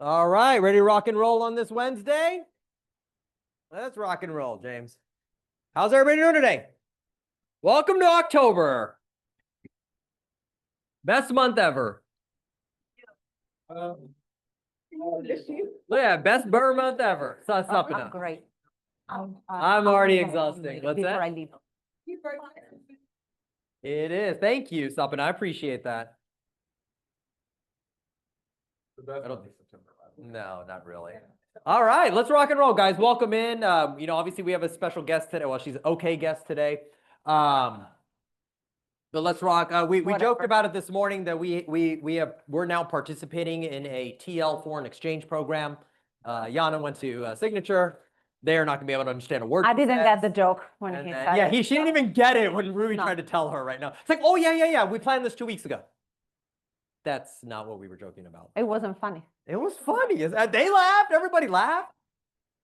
All right, ready to rock and roll on this Wednesday? Let's rock and roll, James. How's everybody doing today? Welcome to October. Best month ever. Yeah, best burr month ever. So that's something else. Great. I'm already exhausting. What's before that? I leave. It is. Thank you, Suppin. I appreciate that. I don't think September. No, not really. All right, let's rock and roll, guys. Welcome in. Obviously we have a special guest today. Well, she's an okay guest today. But let's rock. We joked about it this morning that we're now participating in a TL foreign exchange program. Yana went to Signature. They are not gonna be able to understand a word. I didn't get the joke when he said yeah, it. she didn't even get it when Ruby tried to tell her right now. It's like, oh yeah. We planned this 2 weeks ago. That's not what we were joking about. It wasn't funny. It was funny. They laughed. Everybody laughed.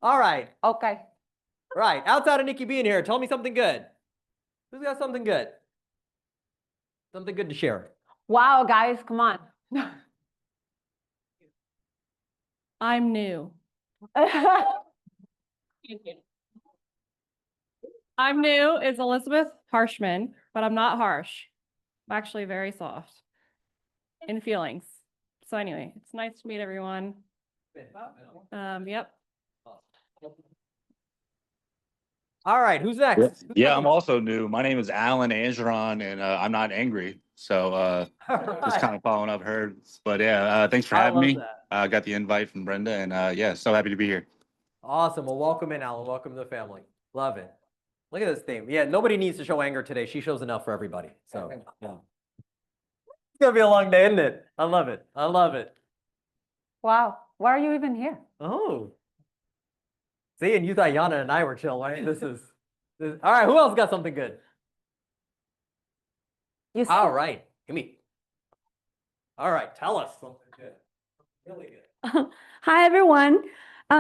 All right. Okay. Right. Outside of Nikki being here, tell me something good. Who's got something good? Something good to share. Wow, guys, come on. I'm new. I'm new is Elizabeth Harshman, but I'm not harsh. I'm actually very soft in feelings. So anyway, it's nice to meet everyone. Yep. All right, who's next? Yeah, I'm also new. My name is Alan Angeron, and I'm not angry. So just kind of following up her. But yeah, thanks for having me. I got the invite from Brenda, and yeah, so happy to be here. Awesome. Well, welcome in, Alan. Welcome to the family. Love it. Look at this theme. Yeah, nobody needs to show anger today. She shows enough for everybody. So yeah. It's gonna be a long day, isn't it? I love it. I love it. Wow. Why are you even here? Oh. See, and you thought Yana and I were chill, right? This is all right. Who else got something good? You All right. Give me. All right. Tell us something good. Really good. Hi, everyone.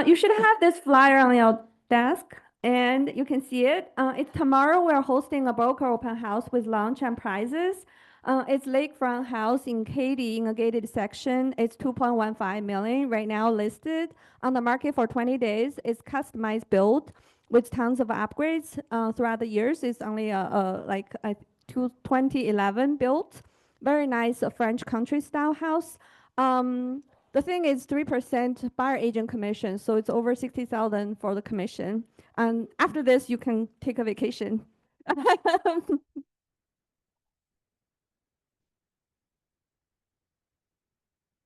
You should have this flyer on your desk, and you can see it. It's tomorrow. We're hosting a broker open house with lunch and prizes. It's lakefront house in Katy in a gated section. It's 2.15 million right now listed on the market for 20 days. It's customized build with tons of upgrades throughout the years. It's only like a 2011 built. Very nice French country style house. The thing is 3% buyer agent commission, so it's over 60,000 for the commission. And after this, you can take a vacation.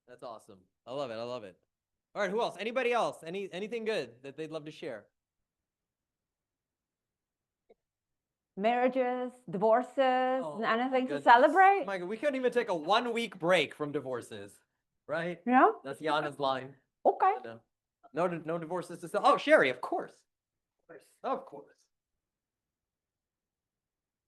That's awesome. I love it. I love it. All right, who else? Anybody else? Anything good that they'd love to share? Marriages, divorces, anything to goodness. celebrate? Oh my God, we couldn't even take a 1 week break from divorces, right? Yeah. That's Yana's line. Okay. No divorces to sell. Oh, Sherry, of course. Of course.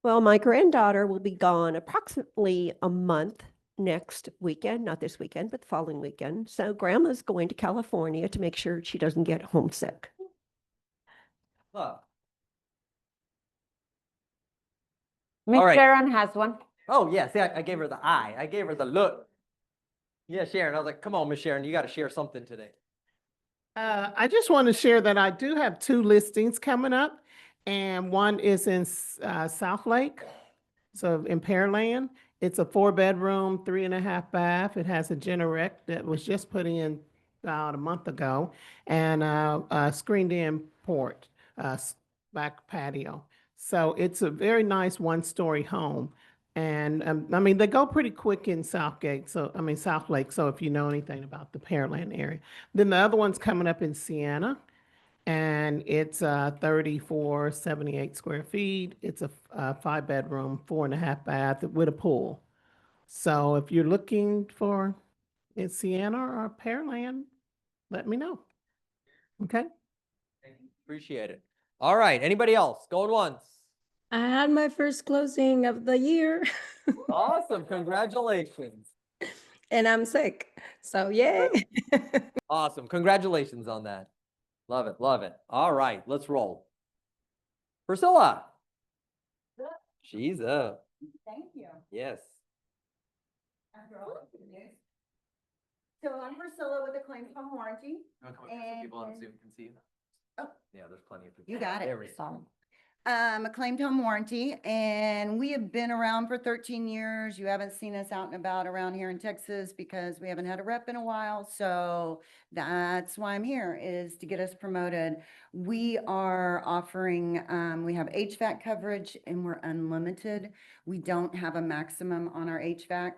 Well, my granddaughter will be gone approximately a month next weekend, not this weekend, but the following weekend. So grandma's going to California to make sure she doesn't get homesick. Love. Miss All right. Sharon has one. Oh, yeah. See, I gave her the eye. I gave her the look. Yeah, Sharon. I was like, come on, Miss Sharon, you got to share something today. I just want to share that I do have 2 listings coming up, and one is in South Lake, so in Pearland. It's a 4-bedroom, 3.5 bath. It has a Generac that was just put in about a month ago, and a screened-in porch, back patio. So it's a very nice 1-story home. And I mean, they go pretty quick in South Lake. So if you know anything about the Pearland area. Then the other one's coming up in Sienna, and it's 3478 square feet. It's a 5-bedroom, 4.5 bath with a pool. So if you're looking for in Sienna or Pearland, let me know. Okay. Appreciate it. All right. Anybody else? Going once. I had my first closing of the year. Awesome. Congratulations. And I'm sick. So yay. Awesome. Congratulations on that. Love it. Love it. All right. Let's roll. Priscilla. She's up. Thank you. Yes. After all of this. So I'm Priscilla with a claim to home warranty. People on Zoom can see you. Oh. Yeah, there's plenty of people. You got it. There we go. Sorry. A claim to home warranty, and we have been around for 13 years. You haven't seen us out and about around here in Texas because we haven't had a rep in a while. So that's why I'm here, is to get us promoted. We are offering, we have HVAC coverage and we're unlimited. We don't have a maximum on our HVAC.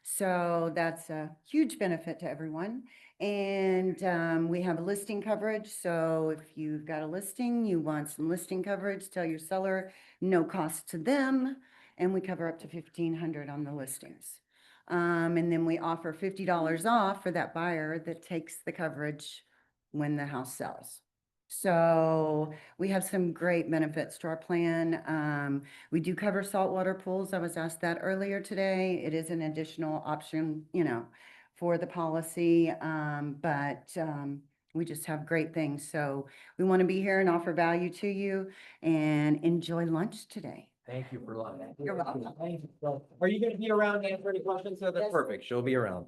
So that's a huge benefit to everyone. And we have listing coverage. So if you've got a listing, you want some listing coverage, tell your seller, no cost to them. And we cover up to $1,500 on the listings. And then we offer $50 off for that buyer that takes the coverage when the house sells. So we have some great benefits to our plan. We do cover saltwater pools. I was asked that earlier today. It is an additional option, for the policy, but we just have great things. So we want to be here and offer value to you and enjoy lunch today. Thank you for lunch. You're welcome. Are you gonna be around to answer any questions? So that's Yes. perfect. She'll be around.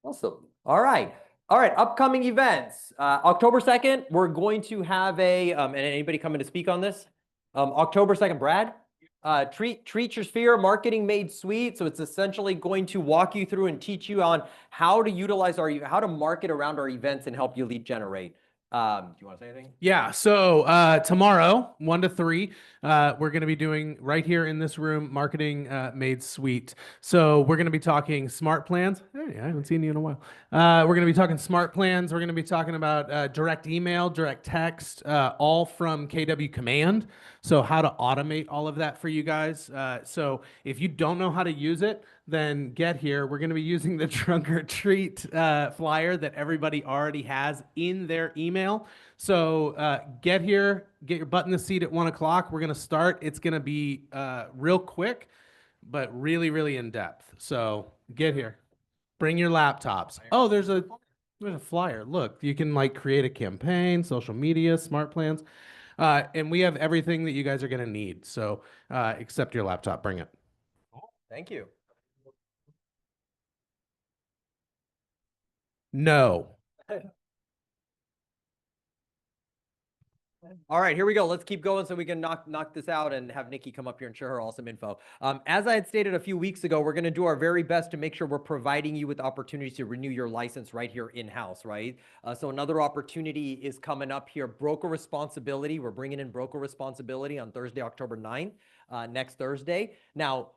Awesome. All right. All right. Upcoming events. October 2nd, we're going to have and anybody coming to speak on this? October 2nd, Brad? Treat Your Sphere, Marketing Made Sweet. So it's essentially going to walk you through and teach you on how to utilize how to market around our events and help you lead generate. Do you want to say anything? Yeah, so tomorrow, 1 to 3, we're going to be doing right here in this room, Marketing Made Sweet. So we're going to be talking smart plans. Hey, I haven't seen you in a while. We're going to be talking smart plans. We're going to be talking about direct email, direct text, all from KW Command. So how to automate all of that for you guys. So if you don't know how to use it, then get here. We're going to be using the Trunk or Treat flyer that everybody already has in their email. So get here, get your butt in the seat at 1 o'clock. We're going to start. It's going to be real quick, but really, really in depth. So get here. Bring your laptops. Oh, there's a flyer. Look, you can create a campaign, social media, smart plans. And we have everything that you guys are going to need. So except your laptop, bring it. Thank you. No. All right, here we go. Let's keep going so we can knock this out and have Nikki come up here and share her awesome info. As I had stated a few weeks ago, we're going to do our very best to make sure we're providing you with opportunities to renew your license right here in-house, right? So another opportunity is coming up here, broker responsibility. We're bringing in broker responsibility on Thursday, October 9th, next Thursday. Now,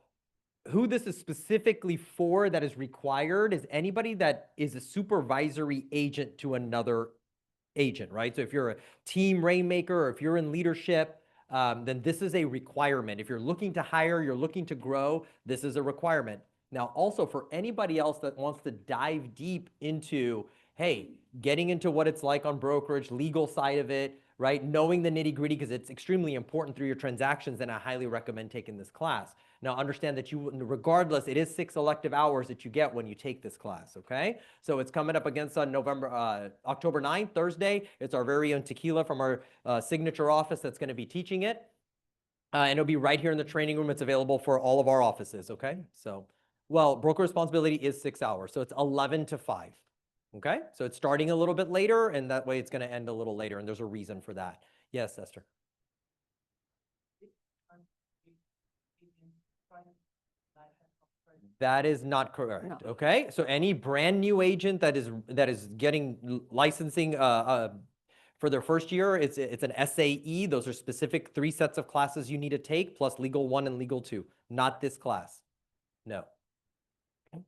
who this is specifically for that is required is anybody that is a supervisory agent to another agent, right? So if you're a team rainmaker or if you're in leadership, then this is a requirement. If you're looking to hire, you're looking to grow, this is a requirement. Now, also for anybody else that wants to dive deep into, hey, getting into what it's like on brokerage, legal side of it, right? Knowing the nitty gritty because it's extremely important through your transactions, then I highly recommend taking this class. Now, understand that regardless, it is 6 elective hours that you get when you take this class, okay? So it's coming up against on October 9th, Thursday. It's our very own Tequila from our signature office that's going to be teaching it. And it'll be right here in the training room. It's available for all of our offices, okay? So, well, broker responsibility is 6 hours. So it's 11 to 5, okay? So it's starting a little bit later, and that way it's going to end a little later, and there's a reason for that. Yes, Esther. That is not correct. No. Okay, so any brand new agent that is getting licensing for their first year, it's an SAE. Those are specific 3 sets of classes you need to take, plus Legal 1 and Legal 2. Not this class. No. Okay.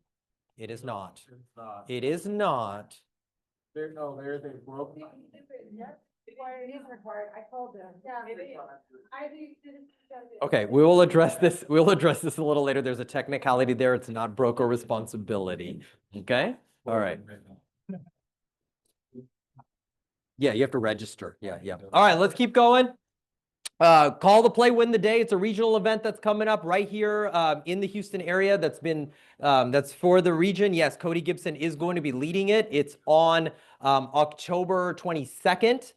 It is not. It is not. There's a broke. Okay, we will address this. We'll address this a little later. There's a technicality there. It's not broker responsibility. Okay. All right. Yeah, you have to register. Yeah. All right, let's keep going. Call the play, win the day. It's a regional event that's coming up right here in the Houston area. That's for the region. Yes, Cody Gibson is going to be leading it. It's on October 22nd.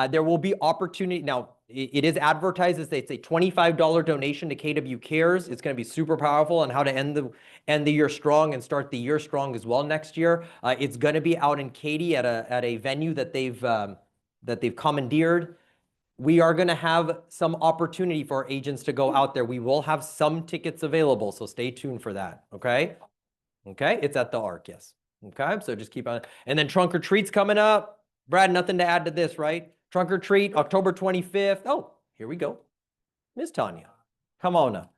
There will be opportunity. Now, it is advertised as it's a $25 donation to KW Cares. It's going to be super powerful on how to end the year strong and start the year strong as well next year. It's going to be out in Katy at a venue that they've commandeered. We are going to have some opportunity for our agents to go out there. We will have some tickets available, so stay tuned for that. Okay. Okay. It's at the Arc. Yes. Okay. So just keep on. And then Trunk or Treat's coming up. Brad, nothing to add to this, right? Trunk or Treat, October 25th. Oh, here we go. Miss Tanya, come on up.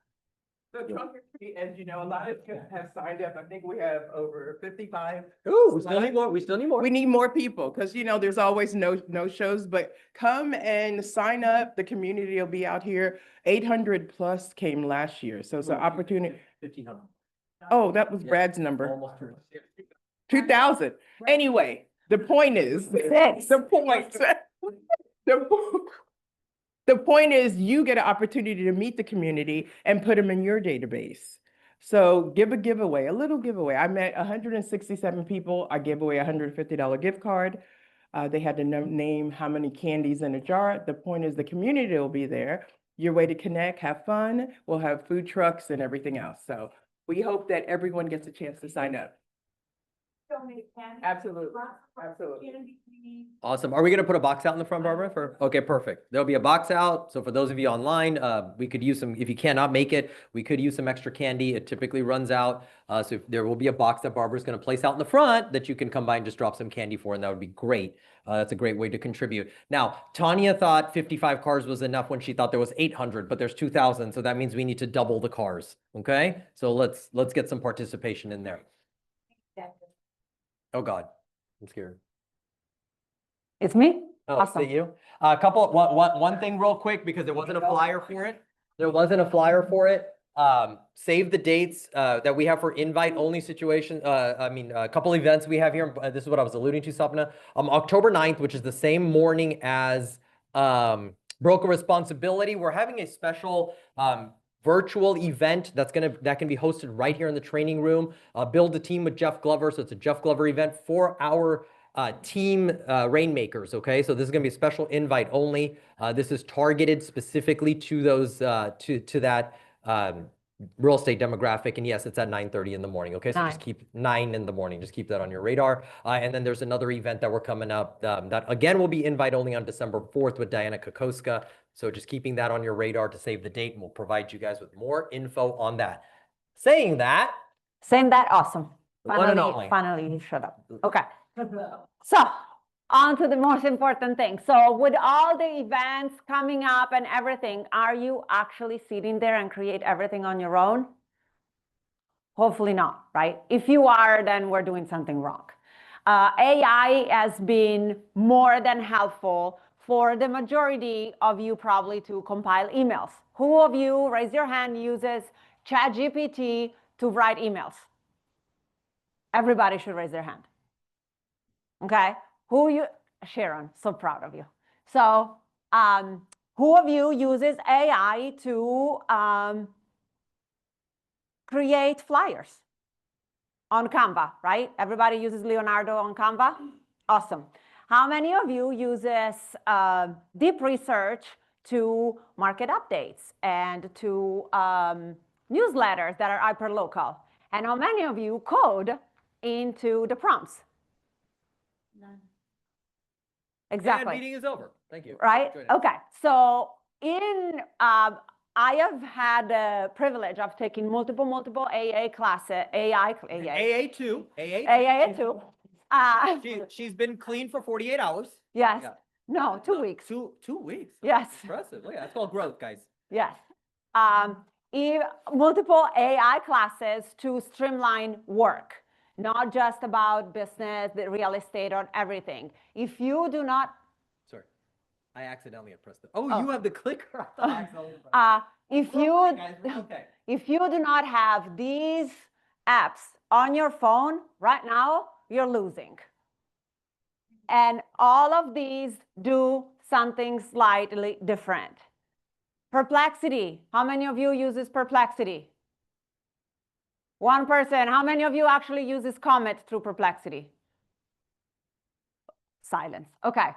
The Trunk or Treat, as you know, a lot of people have signed up. I think we have over 55. Ooh, we still need more. We still need more. We need more people because, you know, there's always no shows, but come and sign up. The community will be out here. 800 plus came last year. So it's an opportunity. 1,500. Oh, that was Brad's number. Almost 2,000. Anyway, the point is, Six. the point, the point is you get an opportunity to meet the community and put them in your database. So give a giveaway, a little giveaway. I met 167 people. I gave away a $150 gift card. They had to name how many candies in a jar. The point is the community will be there. Your way to connect, have fun. We'll have food trucks and everything else. So we hope that everyone gets a chance to sign up. Absolutely. Absolutely. Awesome. Are we going to put a box out in the front, Barbara? Okay, perfect. There'll be a box out. So for those of you online, we could use some, if you cannot make it, we could use some extra candy. It typically runs out. So there will be a box that Barbara's going to place out in the front that you can come by and just drop some candy for, and that would be great. That's a great way to contribute. Now, Tanya thought 55 cars was enough when she thought there was 800, but there's 2,000. So that means we need to double the cars. Okay. So let's get some participation in there. Oh God, I'm scared. It's me? Oh, Awesome. is it you? One thing real quick, because there wasn't a flyer for it. There wasn't a flyer for it. Save the dates that we have for invite only situation. A couple events we have here. This is what I was alluding to, Sapna. October 9th, which is the same morning as Broker Responsibility. We're having a special virtual event that can be hosted right here in the training room. Build a team with Jeff Glover. So it's a Jeff Glover event for our team rainmakers. Okay, so this is going to be a special invite only. This is targeted specifically to those to that real estate demographic. And yes, it's at 9:30 in the morning. Okay, so just keep 9 in the morning. Just keep that on your radar. And then there's another event that we're coming up that again will be invite only on December 4th with Diana Kokoska. So just keeping that on your radar to save the date, and we'll provide you guys with more info on that. Saying that, Awesome. one and only. Finally, you shut up. Okay. So on to the most important thing. So with all the events coming up and everything, are you actually sitting there and create everything on your own? Hopefully not, right? If you are, then we're doing something wrong. AI has been more than helpful for the majority of you probably to compile emails. Who of you, raise your hand, uses ChatGPT to write emails? Everybody should raise their hand. Okay, Sharon, so proud of you. So who of you uses AI to create flyers on Canva, right? Everybody uses Leonardo on Canva? Awesome. How many of you uses deep research to market updates and to newsletters that are hyperlocal? And how many of you code into the prompts? None. Exactly. And meeting is over. Thank you. Right? Okay. So I have had the privilege of taking multiple AA classes, AA2. She's been clean for 48 hours. Yes. Yeah. No, 2 weeks. Two weeks. Yes. Impressive. Look, that's called growth, guys. Yes. Multiple AI classes to streamline work, not just about business, the real estate, or everything. If you do not, sorry, I accidentally pressed it. Oh, you have the clicker. if you do not have these apps on your phone right now, you're losing. And all of these do something slightly different. Perplexity. How many of you uses Perplexity? One person. How many of you actually uses Comet through Perplexity? Silence. Okay.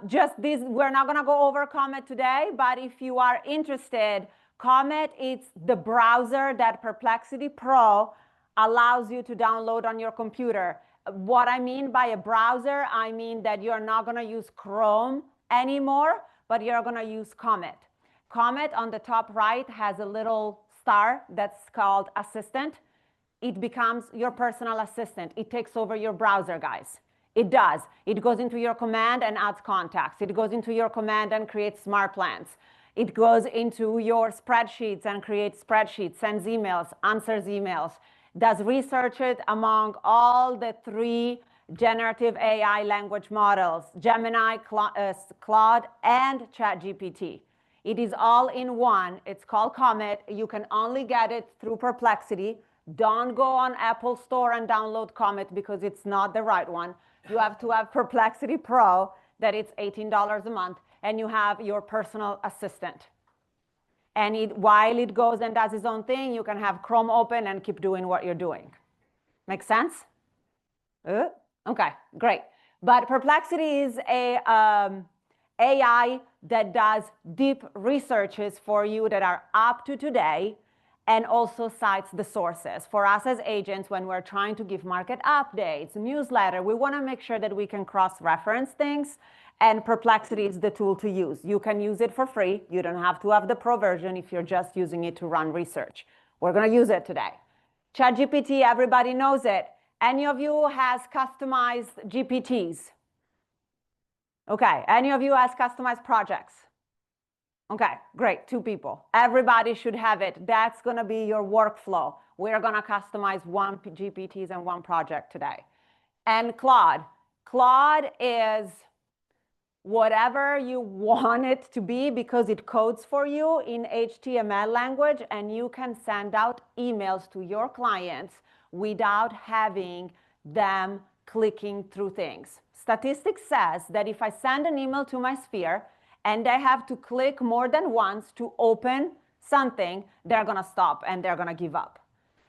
Just this, we're not gonna go over Comet today, but if you are interested, Comet is the browser that Perplexity Pro allows you to download on your computer. What I mean by a browser, I mean that you're not gonna use Chrome anymore, but you're gonna use Comet. Comet on the top right has a little star that's called Assistant. It becomes your personal assistant. It takes over your browser, guys. It does. It goes into your command and adds contacts. It goes into your command and creates smart plans. It goes into your spreadsheets and creates spreadsheets, sends emails, answers emails, does research it among all the 3 generative AI language models, Gemini, Claude, and ChatGPT. It is all in one. It's called Comet. You can only get it through Perplexity. Don't go on Apple Store and download Comet because it's not the right one. You have to have Perplexity Pro, that it's $18 a month, and you have your personal assistant. And while it goes and does its own thing, you can have Chrome open and keep doing what you're doing. Make sense? Okay, great. But Perplexity is a AI that does deep researches for you that are up to today, and also cites the sources. For us as agents, when we're trying to give market updates, newsletter, we want to make sure that we can cross-reference things, and Perplexity is the tool to use. You can use it for free. You don't have to have the pro version if you're just using it to run research. We're going to use it today. ChatGPT, everybody knows it. Any of you has customized GPTs? Okay, any of you has customized projects? Okay, great, 2 people. Everybody should have it. That's gonna be your workflow. We're gonna customize 1 GPTs and 1 project today. And Claude. Claude is whatever you want it to be because it codes for you in HTML language, and you can send out emails to your clients without having them clicking through things. Statistics says that if I send an email to my sphere and they have to click more than once to open something, they're gonna stop and they're gonna give up.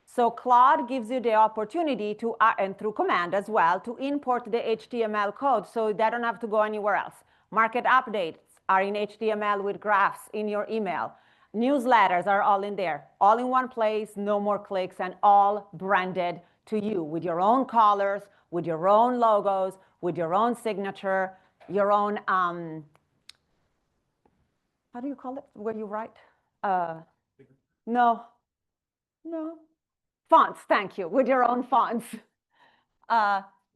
So Claude gives you the opportunity to, and through command as well, to import the HTML code so they don't have to go anywhere else. Market updates are in HTML with graphs in your email. Newsletters are all in there, all in one place, no more clicks, and all branded to you with your own colors, with your own logos, with your own signature, your own, how do you call it, where you write? No. Fonts, thank you, with your own fonts.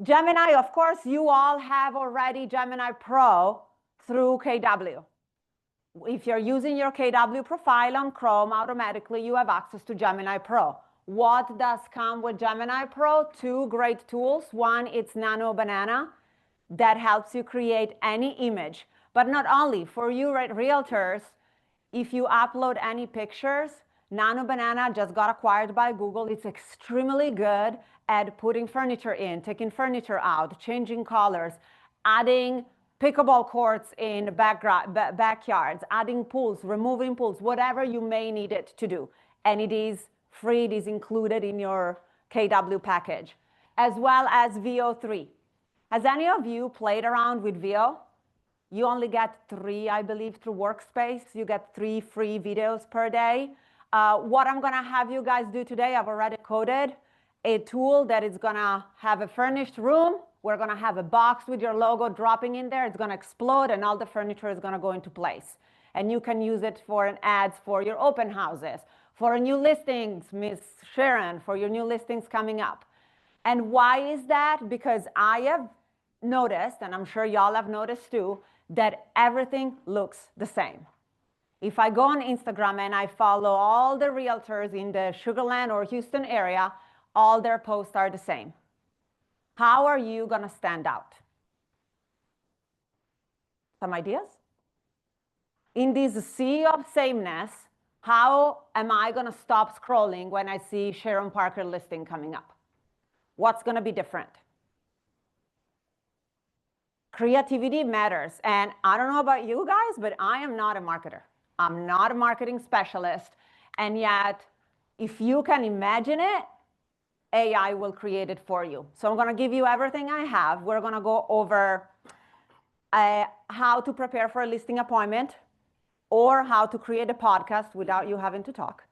Gemini, of course, you all have already Gemini Pro through KW. If you're using your KW profile on Chrome, automatically you have access to Gemini Pro. What does come with Gemini Pro? 2 great tools. One, it's Nano Banana that helps you create any image. But not only, for you realtors, if you upload any pictures, Nano Banana just got acquired by Google. It's extremely good at putting furniture in, taking furniture out, changing colors, adding pickleball courts in backyards, adding pools, removing pools, whatever you may need it to do. And it is free, it is included in your KW package, as well as VO3. Has any of you played around with VO? You only get 3, I believe, through Workspace. You get 3 free videos per day. What I'm gonna have you guys do today, I've already coded a tool that is gonna have a furnished room. We're gonna have a box with your logo dropping in there. It's gonna explode and all the furniture is gonna go into place. And you can use it for an ads for your open houses, for new listings, Miss Sharon, for your new listings coming up. And why is that? Because I have noticed, and I'm sure y'all have noticed too, that everything looks the same. If I go on Instagram and I follow all the realtors in the Sugar Land or Houston area, all their posts are the same. How are you going to stand out? Some ideas? In this sea of sameness, how am I going to stop scrolling when I see Sharon Parker listing coming up? What's going to be different? Creativity matters. And I don't know about you guys, but I am not a marketer. I'm not a marketing specialist. And yet, if you can imagine it, AI will create it for you. So I'm going to give you everything I have. We're going to go over how to prepare for a listing appointment, or how to create a podcast without you having to talk.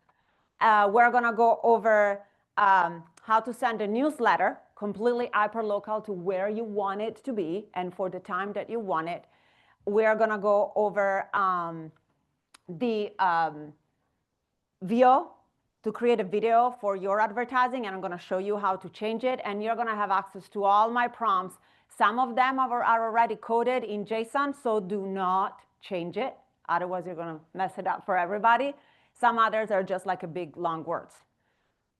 We're going to go over how to send a newsletter completely hyper-local to where you want it to be and for the time that you want it. We're going to go over the VO to create a video for your advertising, and I'm going to show you how to change it, and you're going to have access to all my prompts. Some of them are already coded in JSON, so do not change it. Otherwise, you're going to mess it up for everybody. Some others are just like a big, long words.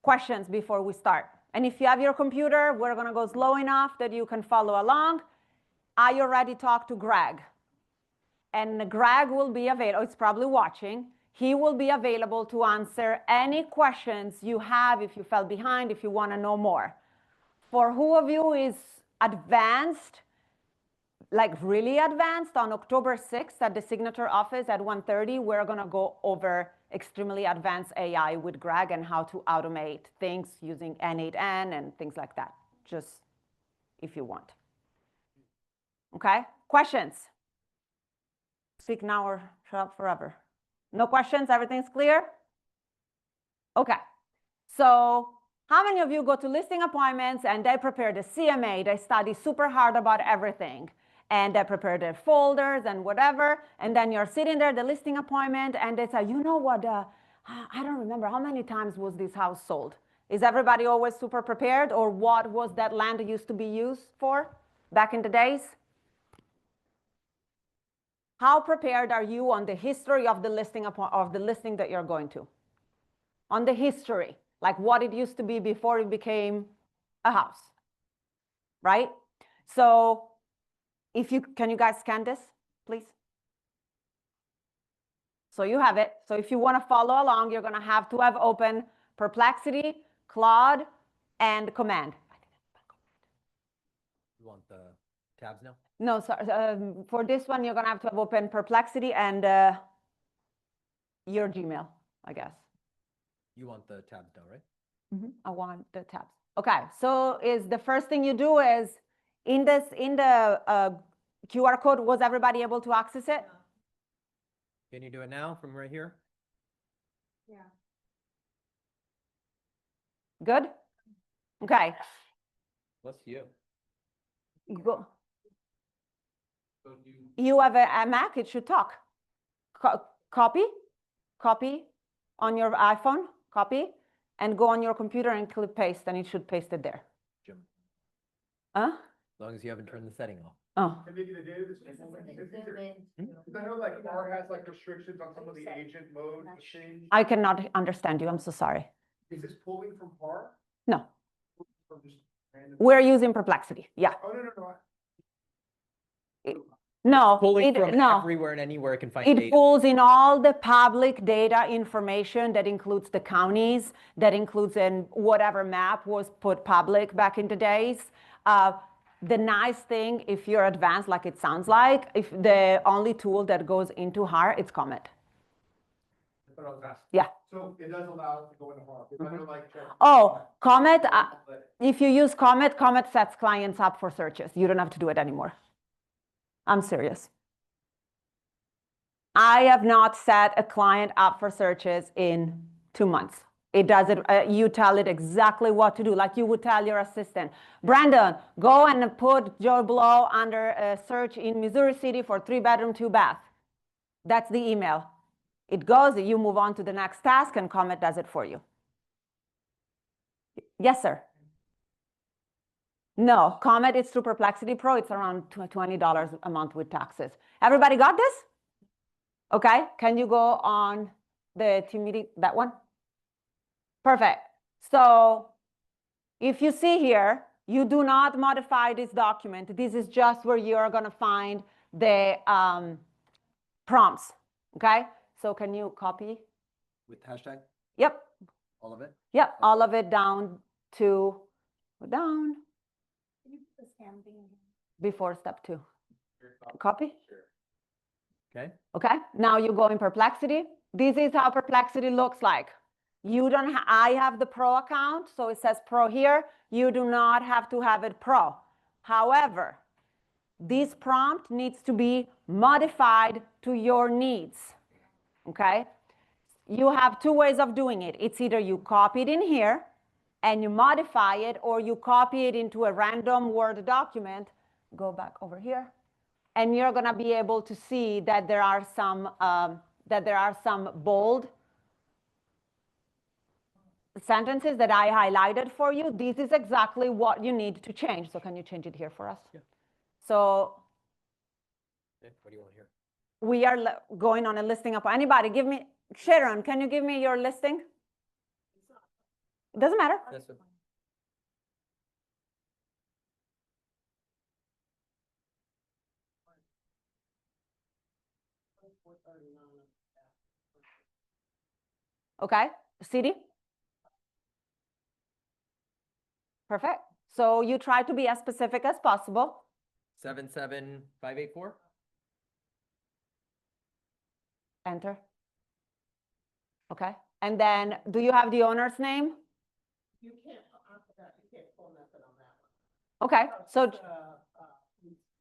Questions before we start? And if you have your computer, we're going to go slow enough that you can follow along. I already talked to Greg. And Greg will be available. It's probably watching. He will be available to answer any questions you have if you fell behind, if you want to know more. For who of you is advanced, like really advanced, on October 6th at the signature office at 1:30, we're going to go over extremely advanced AI with Greg and how to automate things using N8N and things like that, just if you want. Okay? Questions? Speak now or shut up forever. No questions? Everything's clear? Okay. So how many of you go to listing appointments and they prepare the CMA, they study super hard about everything, and they prepare their folders and whatever, and then you're sitting there, the listing appointment, and they say, you know what, I don't remember, how many times was this house sold? Is everybody always super prepared, or what was that land used to be used for back in the days? How prepared are you on the history of the listing that you're going to? On the history, like what it used to be before it became a house, right? So can you guys scan this, please? So you have it. So if you want to follow along, you're going to have open Perplexity, Claude, and Command. You want the tabs now? No, sorry. For this one, you're going to have open Perplexity and your Gmail, I guess. You want the tabs now, right? I want the tabs. Okay, so the first thing you do is in the QR code, was everybody able to access it? Can you do it now from right here? Yeah. Good? Okay. What's you? Go. You have a Mac, it should talk. Copy on your iPhone, copy, and go on your computer and click paste, and it should paste it there. Jim. Huh? As long as you haven't turned the setting off. Oh. Maybe the data. Because I know like R has like restrictions on some of the agent mode machines. I cannot understand you, I'm so sorry. Is this pulling from R? No. From just random- We're using Perplexity, yeah. Oh, no. No, Pulling from no. everywhere and anywhere it can find It data. pulls in all the public data information that includes the counties, that includes in whatever map was put public back in the days. The nice thing, if you're advanced like it sounds like, if the only tool that goes into HAR, it's Comet. That's what I was asking. Yeah. So it does allow it to go into R. If I know like. Oh, Comet, if you use Comet sets clients up for searches. You don't have to do it anymore. I'm serious. I have not set a client up for searches in 2 months. It does it, you tell it exactly what to do, like you would tell your assistant, Brandon, go and put Joe Blow under a search in Missouri City for 3-bedroom, 2-bath. That's the email. It goes, you move on to the next task, and Comet does it for you. Yes, sir. No, Comet is through Perplexity Pro. It's around $20 a month with taxes. Everybody got this? Okay, can you go on the team meeting, that one? Perfect. So if you see here, you do not modify this document. This is just where you're going to find the prompts. Okay, so can you copy? With hashtag? Yep. All of it? Yep, all of it down to, down. Before step 2. Copy? Okay. Okay, now you go in Perplexity. This is how Perplexity looks like. You don't, I have the Pro account, so it says Pro here. You do not have to have it Pro. However, This prompt needs to be modified to your needs, okay? You have two ways of doing it. It's either you copy it in here and you modify it, or you copy it into a random Word document. Go back over here, and you're gonna be able to see that there are some bold sentences that I highlighted for you. This is exactly what you need to change. So can you change it here for us? Yeah. So What do you want to hear? we are going on a listing up. Anybody give me, Sharon, can you give me your listing? It doesn't matter. That's it. Okay, city? Perfect. So you try to be as specific as possible. 77584. Enter. Okay, and then do you have the owner's name? You can't, I forgot, you can't pull nothing on that one. Okay, so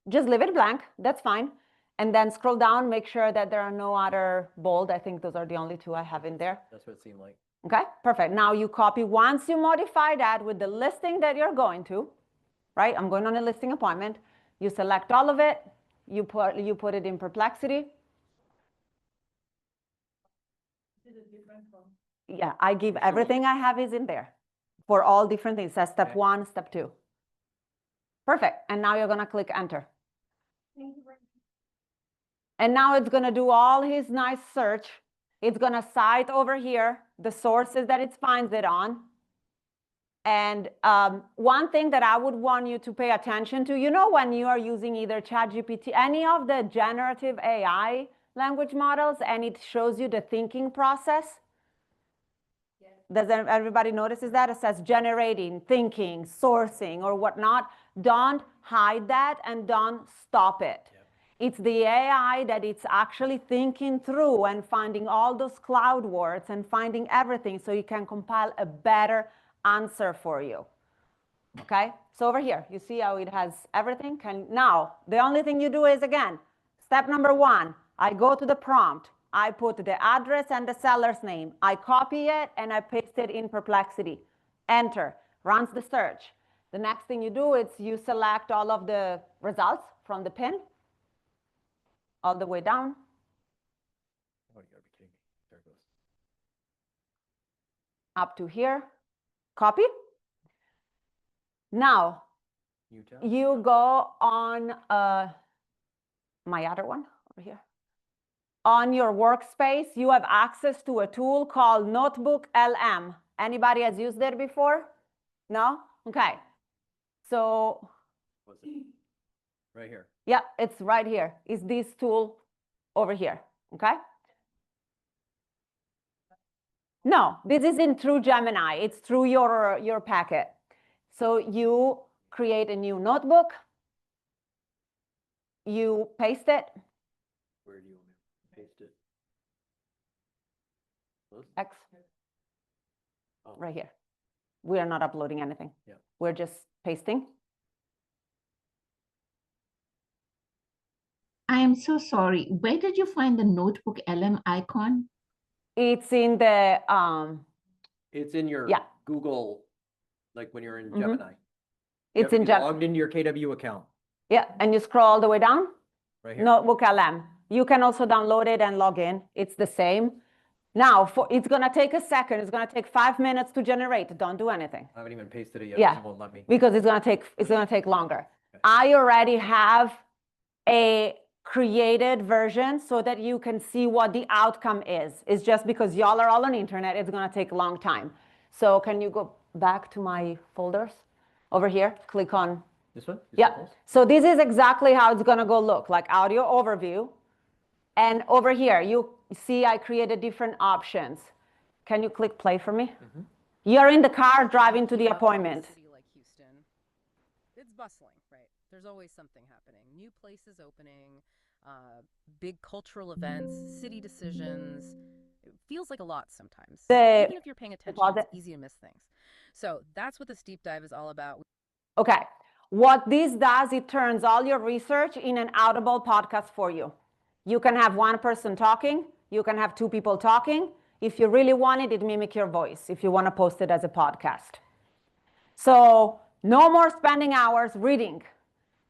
just leave it blank, that's fine. And then scroll down, make sure that there are no other bold. I think those are the only two I have in there. That's what it seemed like. Okay, perfect. Now you copy, once you modify that with the listing that you're going to, right? I'm going on a listing appointment. You select all of it. You put it in Perplexity. Yeah, I give everything I have is in there for all different things. That's step Okay. 1, step 2. Perfect. And now you're going to click enter. And now it's going to do all his nice search. It's going to cite over here the sources that it finds it on. And one thing that I would want you to pay attention to, you know, when you are using either ChatGPT, any of the generative AI language models, and it shows you the thinking process. Does everybody notices that? It says generating, thinking, sourcing, or whatnot. Don't hide that and don't stop it. It's the AI that it's actually thinking through and finding all those cloud words and finding everything so you can compile a better answer for you. Okay, so over here, you see how it has everything? Now, the only thing you do is, again, step number 1, I go to the prompt. I put the address and the seller's name. I copy it and I paste it in Perplexity. Enter, runs the search. The next thing you do is you select all of the results from the pin, all the way down. Oh, you gotta be kidding me. There it goes. Up to here, copy. Now, Utah. you go on my other one over here. On your workspace, you have access to a tool called Notebook LM. Anybody has used it before? No? Okay. So, Was it? Right here. yeah, it's right here. It's this tool over here, okay? No, this isn't through Gemini. It's through your packet. So you create a new notebook. You paste it. Where do you want to paste it? Close? X. Oh. Right here. We are not uploading anything. Yeah. We're just pasting. I am so sorry. Where did you find the Notebook LM icon? It's in the It's in your Yeah. Google, like when you're in Mhm. Gemini. It's in Gemini. Logged into your KW account. Yeah, and you scroll all the way down. Right here. Notebook LM. You can also download it and log in. It's the same. Now, it's going to take a second. It's going to take 5 minutes to generate. Don't do anything. I haven't even pasted it yet. Yeah. It won't let me. Because it's going to take longer. I already have a created version so that you can see what the outcome is. It's just because y'all are all on the internet, it's going to take a long time. So can you go back to my folders over here? Click on. This one? Yeah. So this is exactly how it's going to go look, like audio overview. And over here, you see I created different options. Can you click play for me? Mhm. You're in the car driving to the appointment. City like Houston, it's bustling, right? There's always something happening. New places opening, big cultural events, city decisions. It feels like a lot sometimes. Even if you're paying attention, it's easy to miss things. So that's what this deep dive is all about. Okay. what this does, it turns all your research in an audible podcast for you. You can have one person talking, you can have two people talking. If you really want it, it mimics your voice if you want to post it as a podcast. So no more spending hours reading.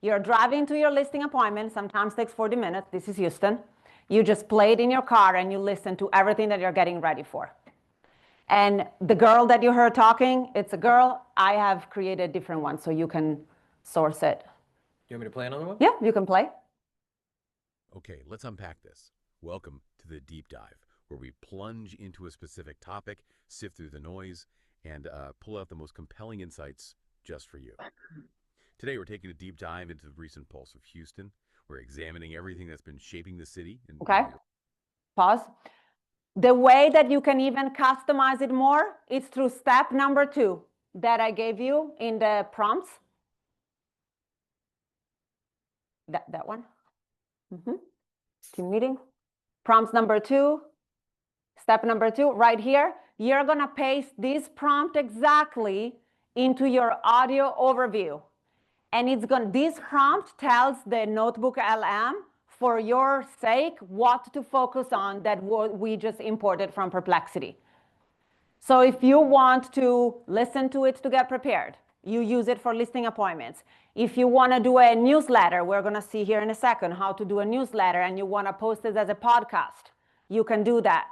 You're driving to your listing appointment, sometimes takes 40 minutes. This is Houston. You just play it in your car and you listen to everything that you're getting ready for. And the girl that you heard talking, it's a girl. I have created different ones so you can source it. Do you want me to play another one? Yeah, you can play. Okay, let's unpack this. Welcome to the deep dive, where we plunge into a specific topic, sift through the noise, and pull out the most compelling insights just for you. Today, we're taking a deep dive into the recent pulse of Houston. We're examining everything that's been shaping the city. Okay, pause. The way that you can even customize it more is through step number 2 that I gave you in the prompts. That one. Team meeting. Prompts number 2. Step number 2, right here. You're going to paste this prompt exactly into your audio overview. And this prompt tells the Notebook LM, for your sake, what to focus on that we just imported from Perplexity. So if you want to listen to it to get prepared, you use it for listing appointments. If you want to do a newsletter, we're going to see here in a second how to do a newsletter, and you want to post it as a podcast, you can do that.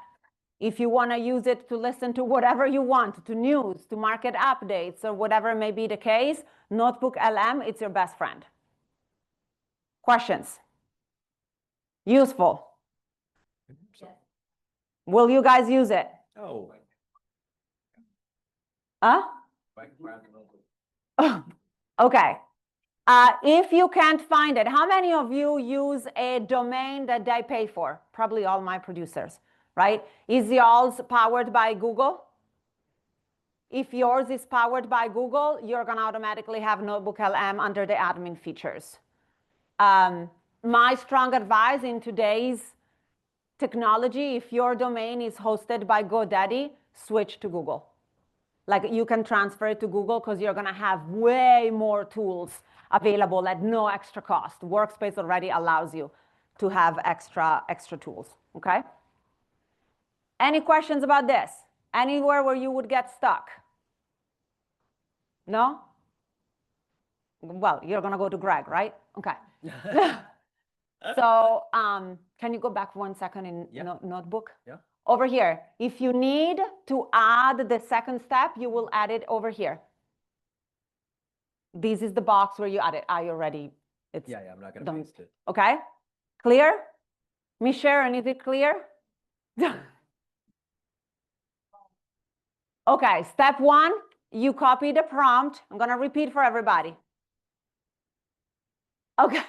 If you want to use it to listen to whatever you want, to news, to market updates, or whatever may be the case, Notebook LM, it's your best friend. Questions? Useful? Will you guys use it? Oh. Huh? Okay. If you can't find it, how many of you use a domain that they pay for? Probably all my producers, right? Is yours powered by Google? If yours is powered by Google, you're going to automatically have Notebook LM under the admin features. My strong advice in today's technology, if your domain is hosted by GoDaddy, switch to Google. Like, you can transfer it to Google because you're going to have way more tools available at no extra cost. Workspace already allows you to have extra tools, okay? Any questions about this? Anywhere where you would get stuck? No? Well, you're going to go to Greg, right? Okay. So can you go back 1 second in Notebook? Yeah. Over here, if you need to add the second step, you will add it over here. This is the box where you add it. I already, it's Yeah, I'm not going to done. paste it. Okay? Clear? Miss Sharon, is it clear? Okay, step 1, you copy the prompt. I'm going to repeat for everybody. Okay.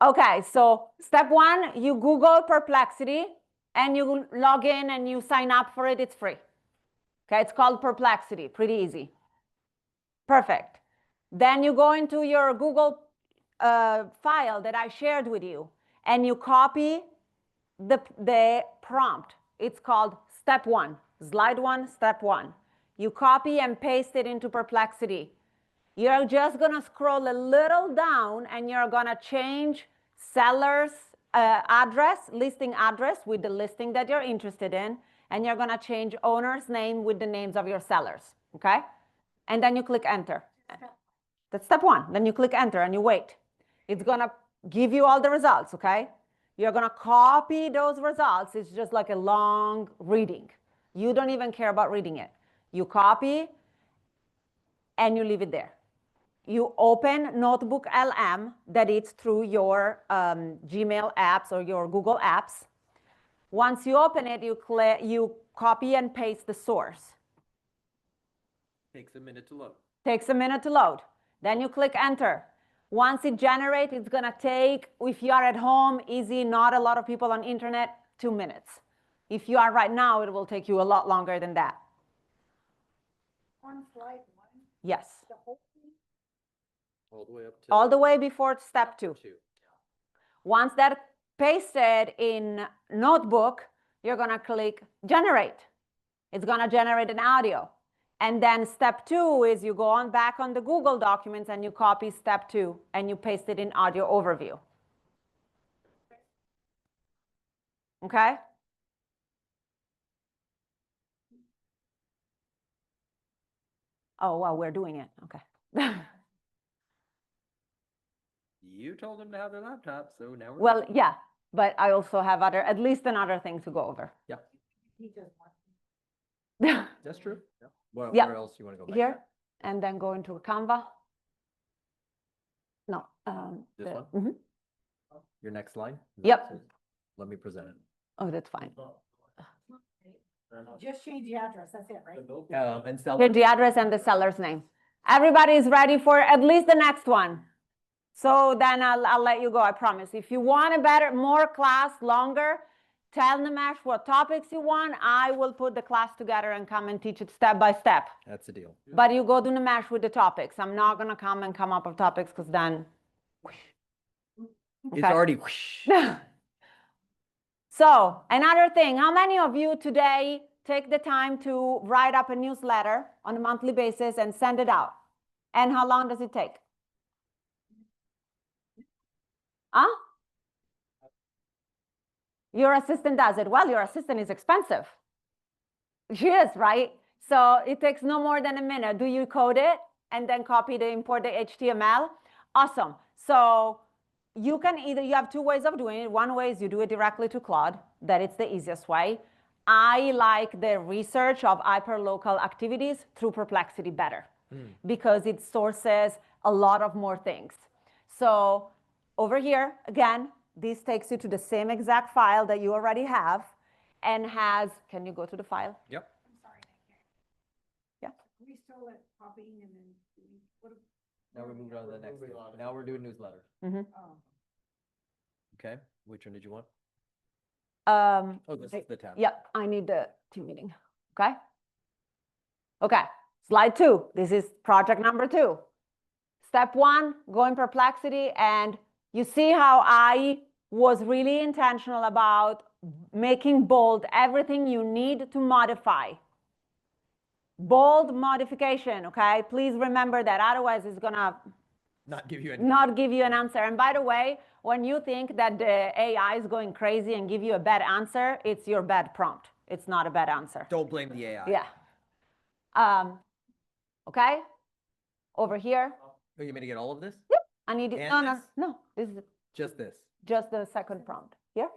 Okay, so step 1, you Google Perplexity and you log in and you sign up for it. It's free. Okay, it's called Perplexity. Pretty easy. Perfect. Then you go into your Google file that I shared with you and you copy the prompt. It's called step 1, slide 1, step 1. You copy and paste it into Perplexity. You're just going to scroll a little down and you're going to change seller's address, listing address with the listing that you're interested in. And you're going to change owner's name with the names of your sellers. Okay? And then you click enter. That's step 1. Then you click enter and you wait. It's going to give you all the results. Okay? You're going to copy those results. It's just like a long reading. You don't even care about reading it. You copy and you leave it there. You open Notebook LM, that it's through your Gmail apps or your Google apps. Once you open it, you copy and paste the source. Takes a minute to load. Takes a minute to load. Then you click enter. Once it generates, it's going to take, if you are at home, easy, not a lot of people on internet, 2 minutes. If you are right now, it will take you a lot longer than that. On slide 1? Yes. The whole thing? All the way up to All the way before step 2. Once that's pasted in Notebook, you're going to click generate. It's going to generate an audio. And then step 2 is you go on back on the Google Documents and you copy step 2 and you paste it in audio overview. Okay? Oh, well, we're doing it. Okay. You told them to have their laptop, so now we're. Well, yeah, but I also have at least another thing to go over. Yeah, that's true. Yeah. Yeah. Where else you want to go back? Here, and then go into Canva. No. This one? Mhm. Your next line? Is that Yep. what it says? Let me present it. Oh, that's fine. Just change the address, that's it, right? And sell. Here's the address and the seller's name. Everybody is ready for at least the next one. So then I'll let you go, I promise. If you want a more class, longer, tell Nimesh what topics you want. I will put the class together and come and teach it step by step. That's the deal. But you go to Nimesh with the topics. I'm not going to come up with topics because then. It's already. So another thing, how many of you today take the time to write up a newsletter on a monthly basis and send it out? And how long does it take? Huh? Your assistant does it. Well, your assistant is expensive. She is, right? So it takes no more than a minute. Do you code it and then import the HTML? Awesome. So you have two ways of doing it. One way is you do it directly to Claude. That it's the easiest way. I like the research of hyperlocal activities through Perplexity better because it sources a lot of more things. So over here, again, this takes you to the same exact file that you already have and can you go to the file? Yep. Yeah. We still at copying and then. Now we moved on to the next thing. Now we're doing newsletter. Mm-hmm. Okay. Which one did you want? Oh, this is the tab. Yeah, I need the team meeting. Okay. Okay. Slide 2. This is project number 2. Step 1, go in Perplexity, and you see how I was really intentional about making bold everything you need to modify. Bold modification, okay? Please remember that, otherwise it's gonna not give you an answer. And by the way, when you think that the AI is going crazy and give you a bad answer, it's your bad prompt. It's not a bad answer. Don't blame the AI. Yeah. Okay. Over here. Oh, you mean to get all of this? Yep. I need it. And No. This is just this. Just the second prompt. Here.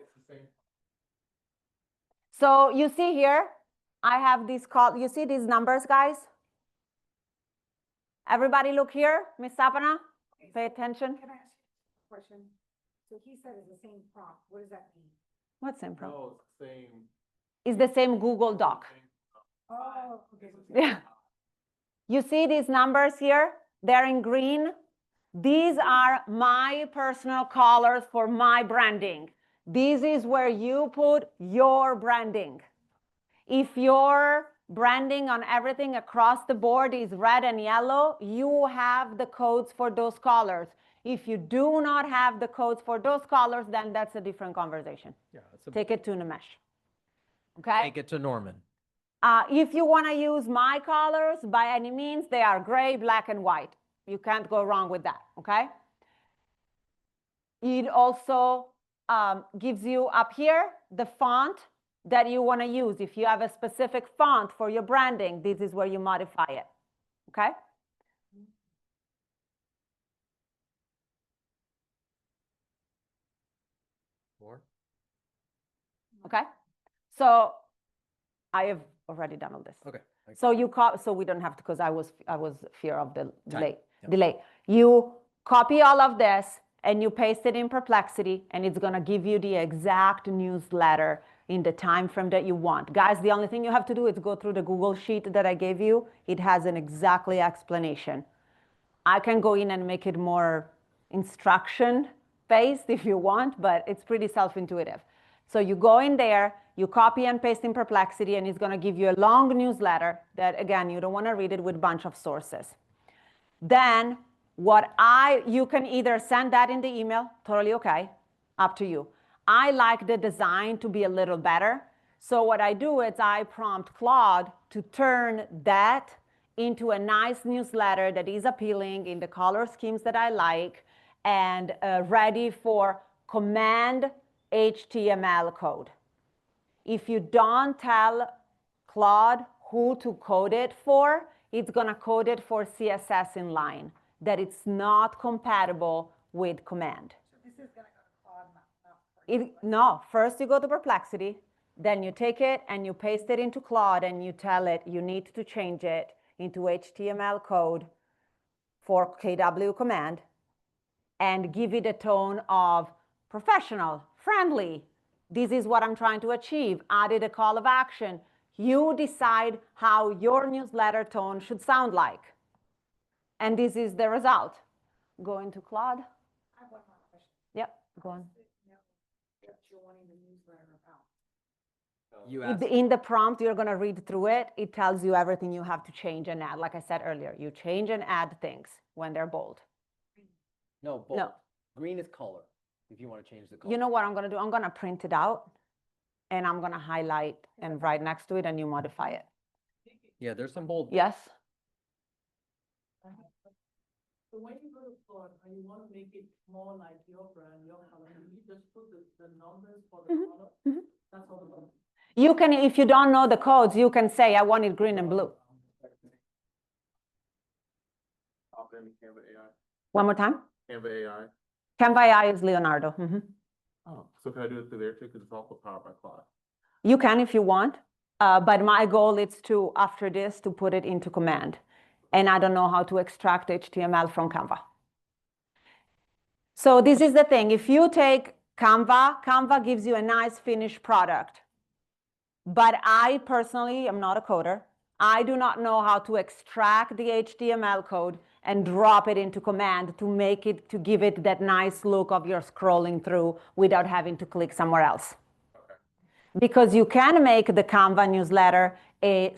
So you see here, I have these you see these numbers, guys? Everybody look here. Miss Sapana, pay attention. Can I ask you a question? So he said it's the same prompt. What does that mean? What same prompt? No, it's the same. It's the same Google Doc. Oh, okay. Yeah. You see these numbers here? They're in green. These are my personal colors for my branding. This is where you put your branding. If your branding on everything across the board is red and yellow, you have the codes for those colors. If you do not have the codes for those colors, then that's a different conversation. Yeah, take it to Nimesh. Okay? Take it to Norman. If you want to use my colors, by any means, they are gray, black, and white. You can't go wrong with that, okay? It also gives you up here the font that you want to use. If you have a specific font for your branding, this is where you modify it, okay? More? Okay, so I have already done all this. Okay. So so we don't have to, because I was fear of the delay. Yep. Delay. You copy all of this and you paste it in Perplexity, and it's gonna give you the exact newsletter in the time frame that you want. Guys, the only thing you have to do is go through the Google Sheet that I gave you. It has an exactly explanation. I can go in and make it more instruction-based if you want, but it's pretty self-intuitive. So you go in there, you copy and paste in Perplexity, and it's going to give you a long newsletter that, again, you don't want to read it with a bunch of sources. Then you can either send that in the email, totally okay, up to you. I like the design to be a little better. So what I do is I prompt Claude to turn that into a nice newsletter that is appealing in the color schemes that I like and ready for command HTML code. If you don't tell Claude who to code it for, it's going to code it for CSS inline, that it's not compatible with command. So this is gonna go to Claude, not No, first you go to Perplexity, then you take it and you paste it into Claude and you tell it you need to change it into HTML code for KW command and give it a tone of professional, friendly. This is what I'm trying to achieve. Added a call of action. You decide how your newsletter tone should sound like. And this is the result. Go into Claude. I have one more question. Yep, go on. What you're wanting the newsletter about. In the prompt, you're going to read through it. It tells you everything you have to change and add. Like I said earlier, you change and add things when they're bold. No, bold. No. Green is color, if you want to change the color. You know what I'm going to do? I'm going to print it out, and I'm going to highlight and write next to it, and you modify it. Yeah, there's some bold. Yes? So when you go to Claude and you want to make it more like your brand, your color, you just put the numbers for the color. That's all the numbers. You can, if you don't know the codes, you can say, I want it green and blue. One more time. Canva AI. Canva AI is Leonardo. Oh, so can I do it through there too? Because it's also powered by Claude. You can if you want, but my goal is to, after this, to put it into command. And I don't know how to extract HTML from Canva. So this is the thing. If you take Canva, Canva gives you a nice finished product. But I personally am not a coder. I do not know how to extract the HTML code and drop it into command to make it, to give it that nice look of you're scrolling through without having to click somewhere else. Okay. Because you can make the Canva newsletter a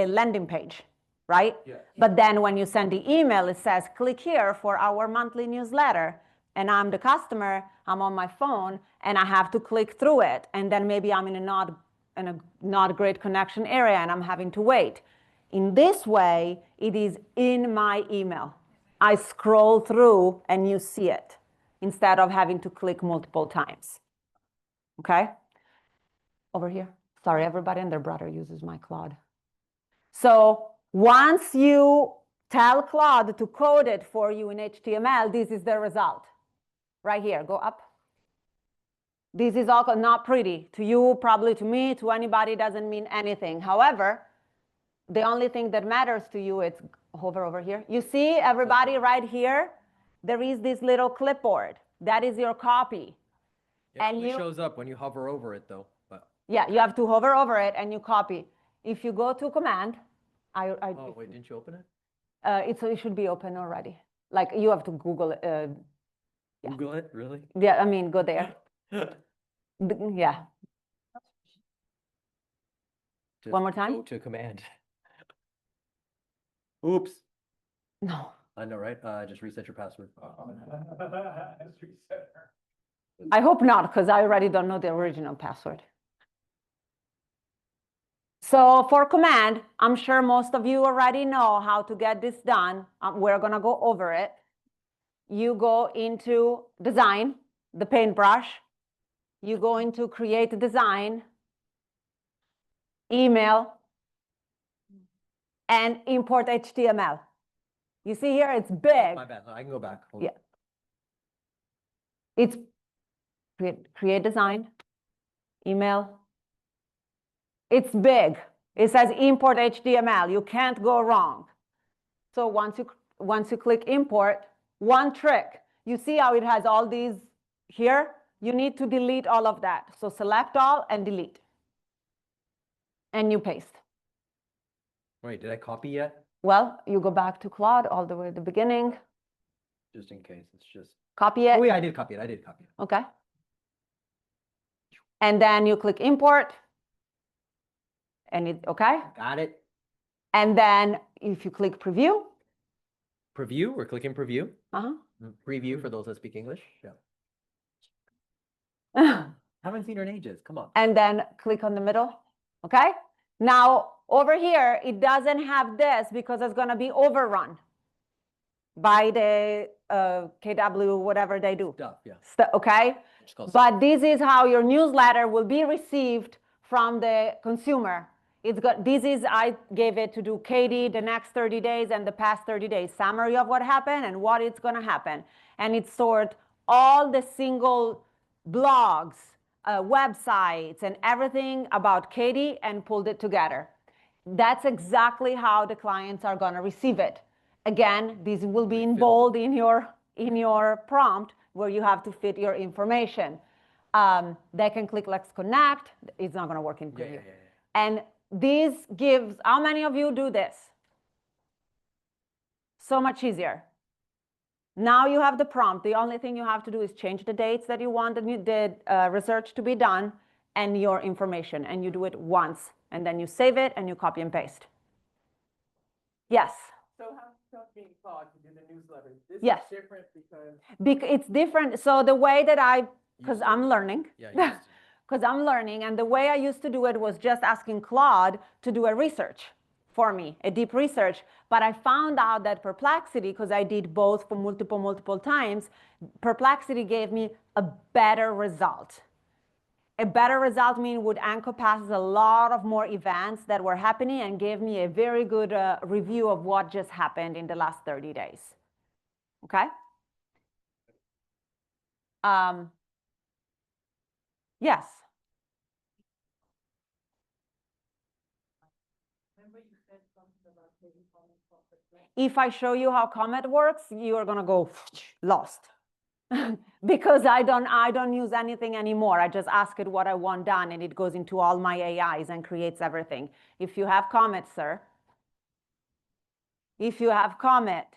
landing page, right? Yeah. But then when you send the email, it says, click here for our monthly newsletter. And I'm the customer, I'm on my phone, and I have to click through it. And then maybe I'm in a not great connection area and I'm having to wait. In this way, it is in my email. I scroll through and you see it instead of having to click multiple times. Okay? Over here. Sorry, everybody and their brother uses my Claude. So once you tell Claude to code it for you in HTML, this is the result. Right here, go up. This is all not pretty. To you, probably to me, to anybody, doesn't mean anything. However, the only thing that matters to you is hover over here. You see everybody right here? There is this little clipboard. That is your copy. Yeah, and it shows up when you hover over it, though. But yeah, you have to hover over it and you copy. If you go to command, oh, wait, didn't you open it? It should be open already. Like you have to Google it. Yeah. Google it, really? Yeah, I mean, go there. Yeah. Just one more time. Go to command. Oops. No. I know, right? Just reset your password. Just reset her. I hope not, because I already don't know the original password. So for command, I'm sure most of you already know how to get this done. We're going to go over it. You go into design, the paintbrush. You go into create design, email, and import HTML. You see here, it's big. My bad. I can go back. Hold yeah. It's create design, email. It's big. It says import HTML. You can't go wrong. So once you click import, one trick. You see how it has all these here? You need to delete all of that. So select all and delete. And you paste. Wait, did I copy yet? Well, you go back to Claude all the way at the beginning. Just in case, it's just. Copy it. Oh yeah, I did copy it. Okay. And then you click import. And it, okay? Got it. And then if you click preview. Preview, we're clicking preview. Uh-huh. Preview for those that speak English. Yeah. Haven't seen her in ages. Come on. And then click on the middle. Okay. Now, Over here, it doesn't have this because it's going to be overrun by the KW, whatever they do. Stuff, yeah. Okay? It's called- But this is how your newsletter will be received from the consumer. I gave it to do Katie the next 30 days and the past 30 days, summary of what happened and what it's going to happen. And it stored all the single blogs, websites, and everything about Katie and pulled it together. That's exactly how the clients are going to receive it. Again, this will be in bold in your prompt where you have to fit your information. They can click Let's Connect. It's not going to work in preview. And this gives, how many of you do this? So much easier. Now you have the prompt. The only thing you have to do is change the dates that you want the research to be done and your information. And you do it once. And then you save it and you copy and paste. Yes? So how's being taught to do the newsletter? This Yes. is different because It's different. So the way that because I'm learning. Yeah, Because I'm learning, and the way I used to do it was just asking Claude to do a research for me, a deep research. But I found out that Perplexity, because I did both for multiple times, Perplexity gave me a better result. A better result would encompass a lot of more events that were happening and gave me a very good review of what just happened in the last 30 days. Okay? Yes. If I show you how Comet works, you are gonna go lost. Because I don't use anything anymore. I just ask it what I want done and it goes into all my AIs and creates everything. If you have Comet, sir, if you have Comet,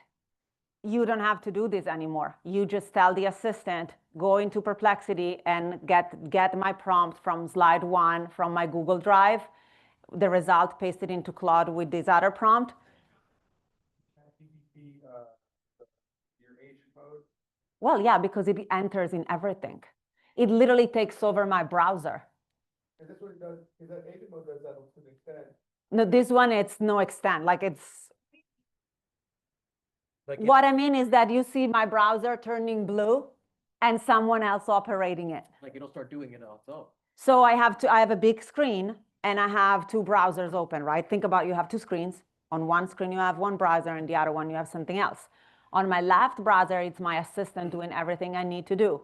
you don't have to do this anymore. You just tell the assistant, go into Perplexity and get my prompt from slide 1 from my Google Drive, the result pasted into Claude with this other prompt. Your agent mode? Well, yeah, because it enters in everything. It literally takes over my browser. And that's what it does, because that agent mode does that to an extent. No, this one, it's no extent. What I mean is that you see my browser turning blue and someone else operating it. Like it'll start doing it on its own. So I have a big screen and I have 2 browsers open, right? Think about you have 2 screens. On one screen, you have one browser and the other one, you have something else. On my left browser, it's my assistant doing everything I need to do.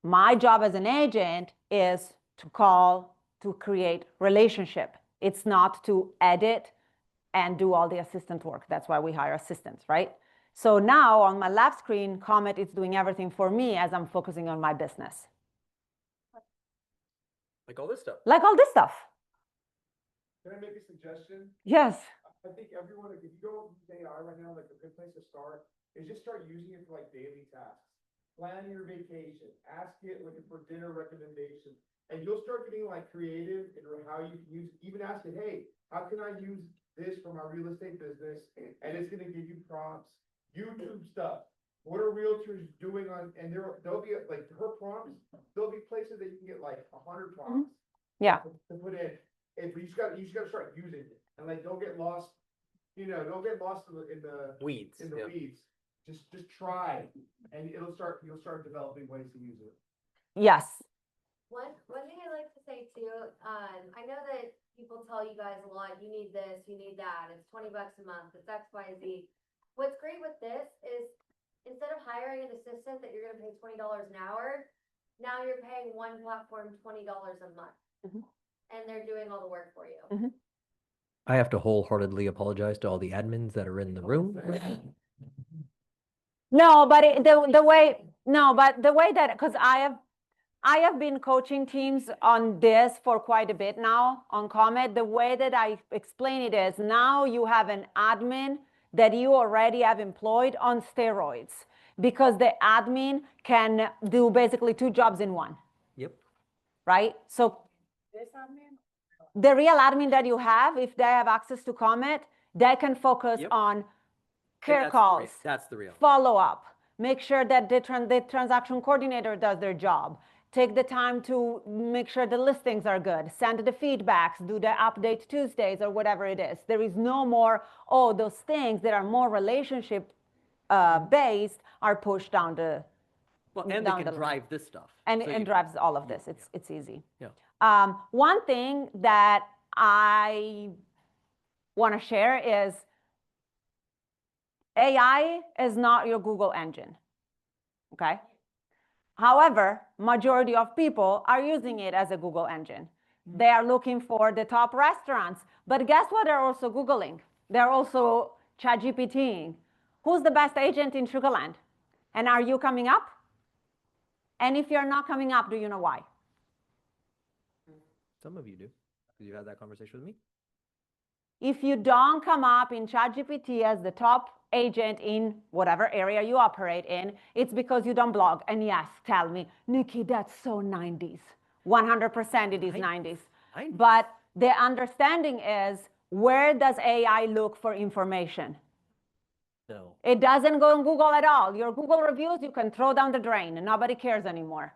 My job as an agent is to call, to create relationship. It's not to edit and do all the assistant work. That's why we hire assistants, right? So now on my left screen, Comet is doing everything for me as I'm focusing on my business. Like all this stuff. Like all this stuff. Can I make a suggestion? Yes. I think everyone, if you go with AI right now, like a good place to start is just start using it for like daily tasks. Plan your vacation, ask it looking for dinner recommendations, and you'll start getting like creative in how you can use, even ask it, hey, how can I use this for my real estate business? And it's gonna give you prompts, YouTube stuff. What are realtors doing on, and there'll be like her prompts, there'll be places that you can get like 100 prompts. Yeah. To put in, if you just gotta start using it, and like don't get lost, don't get lost in the weeds. Weeds. Just try, and you'll start developing ways to use it. Yes. One thing I like to say too, I know that people tell you guys a lot, you need this, you need that, it's $20 a month, it's X, Y, Z. What's great with this is instead of hiring an assistant that you're gonna pay $20 an hour, now you're paying one platform $20 a month. And they're doing all the work for you. I have to wholeheartedly apologize to all the admins that are in the room. No, but the way that, because I have been coaching teams on this for quite a bit now on Comet. The way that I explain it is now you have an admin that you already have employed on steroids because the admin can do basically 2 jobs in one. Yep. Right? So the real admin that you have, if they have access to Comet, they can focus on care calls. That's the real. Follow up. Make sure that the transaction coordinator does their job. take the time to make sure the listings are good, send the feedbacks, do the update Tuesdays or whatever it is. There is no more, oh, those things that are more relationship based are pushed down the Well, and they down can the line. drive this stuff. And, So and you- drives all of this. It's easy. Yeah. One thing that I want to share is AI is not your Google engine, okay? However, majority of people are using it as a Google engine. They are looking for the top restaurants, but guess what? They're also Googling. They're also ChatGPTing. Who's the best agent in Sugarland? And are you coming up? And if you're not coming up, do you know why? Some of you do, because you had that conversation with me. If you don't come up in ChatGPT as the top agent in whatever area you operate in, it's because you don't blog. And yes, tell me, Nikki, that's so 90s. 100% it is 90s. But the understanding is, where does AI look for information? No. It doesn't go on Google at all. Your Google reviews, you can throw down the drain and nobody cares anymore.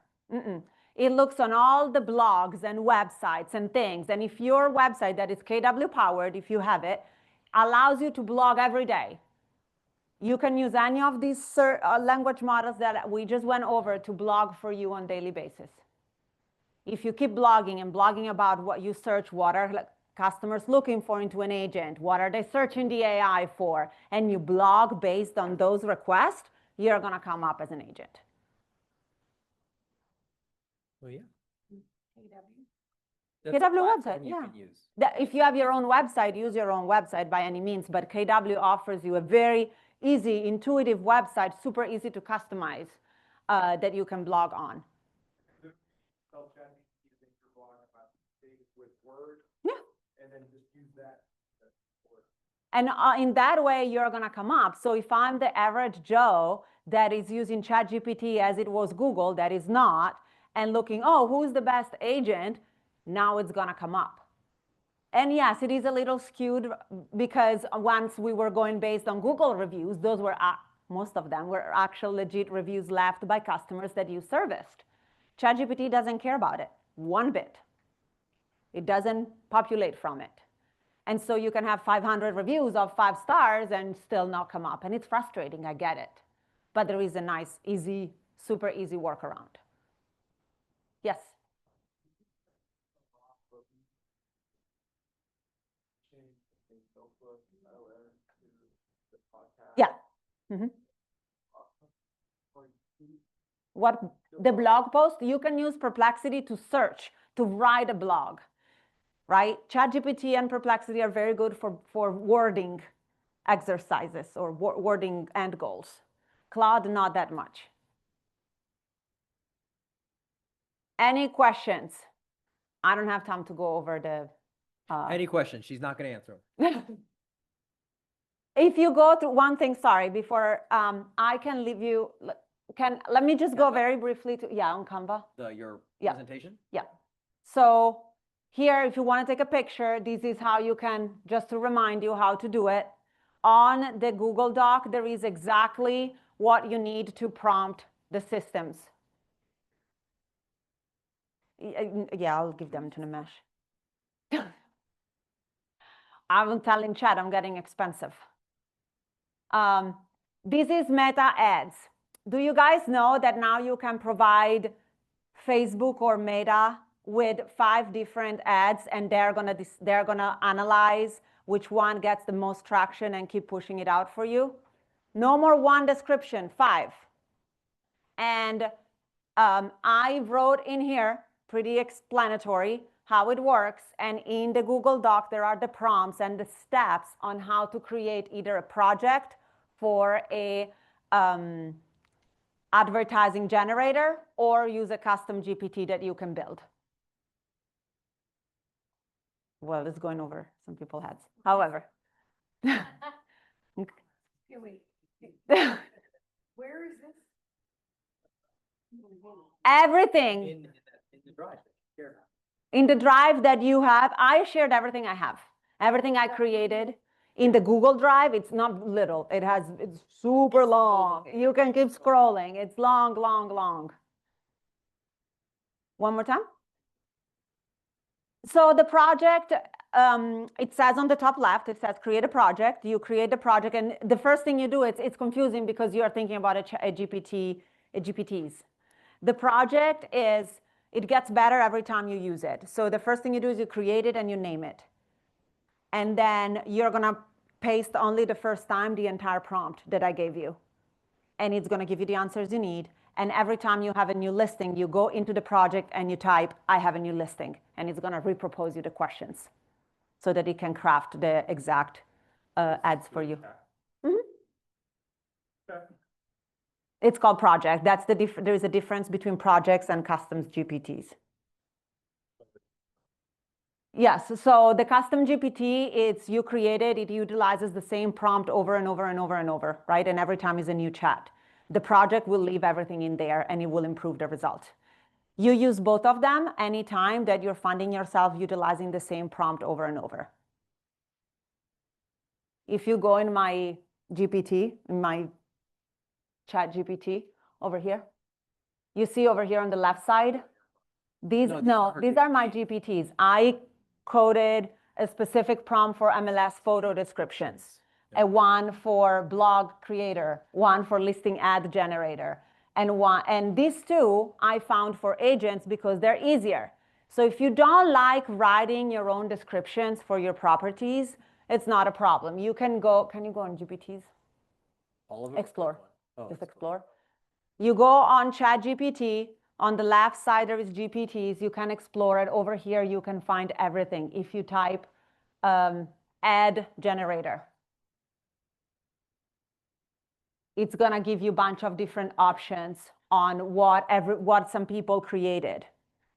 It looks on all the blogs and websites and things. And if your website that is KW powered, if you have it, allows you to blog every day, you can use any of these language models that we just went over to blog for you on a daily basis. If you keep blogging and blogging about what you search, what are customers looking for into an agent, what are they searching the AI for, and you blog based on those requests, you're going to come up as an agent. Well, yeah. KW website, yeah. If you have your own website, use your own website by any means, but KW offers you a very easy, intuitive website, super easy to customize, that you can blog on. Yeah. And then just use that. And in that way, you're going to come up. So if I'm the average Joe that is using ChatGPT as it was Google, that is not, and looking, oh, who's the best agent? Now it's going to come up. And yes, it is a little skewed because once we were going based on Google reviews, those were, most of them were actual legit reviews left by customers that you serviced. ChatGPT doesn't care about it one bit. It doesn't populate from it. And so you can have 500 reviews of 5 stars and still not come up. And it's frustrating, I get it. But there is a nice, easy, super easy workaround. Yes? Yeah. What the blog post, you can use Perplexity to search, to write a blog, right? ChatGPT and Perplexity are very good for wording exercises or wording end goals. Claude, not that much. Any questions? I don't have time to go over the... Any questions? She's not going to answer them. If you go through one thing, sorry, before I can leave you, let me just go very briefly to, on Canva. Your presentation? Yeah. So here, if you want to take a picture, this is how you can, just to remind you how to do it. On the Google Doc, there is exactly what you need to prompt the systems. Yeah, I'll give them to Nimesh. I'm telling Chad, I'm getting expensive. This is Meta Ads. Do you guys know that now you can provide Facebook or Meta with 5 different ads, and they're gonna analyze which one gets the most traction and keep pushing it out for you? No more one description, 5. And I wrote in here, pretty explanatory, how it works. And in the Google Doc, there are the prompts and the steps on how to create either a project for a advertising generator or use a custom GPT that you can build. Well, it's going over some people's heads. However. Where is this? Everything. In the drive. In the drive that you have, I shared everything I have. Everything I created. In the Google Drive, it's not little. It's super long. You can keep scrolling. It's long, long, long. One more time. So the project, it says on the top left, it says create a project. You create the project, and the first thing you do, it's confusing because you are thinking about a GPTs. The project is, it gets better every time you use it. So the first thing you do is you create it and you name it. And then you're gonna paste only the first time the entire prompt that I gave you. And it's gonna give you the answers you need. And every time you have a new listing, you go into the project and you type, I have a new listing. And it's gonna repropose you the questions so that it can craft the exact ads for you. It's called project. That's there is a difference between projects and custom GPTs. Yes, so the custom GPT, it's you create it, it utilizes the same prompt over and over and over and over, right? And every time is a new chat. The project will leave everything in there and it will improve the result. You use both of them anytime that you're finding yourself utilizing the same prompt over and over. If you go in my GPT, in my chat GPT over here, you see over here on the left side, these are my GPTs. I coded a specific prompt for MLS photo descriptions, a one for blog creator, one for listing ad generator, and these two I found for agents because they're easier. So if you don't like writing your own descriptions for your properties, it's not a problem. You can go, can you go on GPTs? All of them? Explore, Oh, just explore. You go on ChatGPT, on the left side there is GPTs, you can explore it. Over here you can find everything. If you type ad generator, it's gonna give you a bunch of different options on what some people created.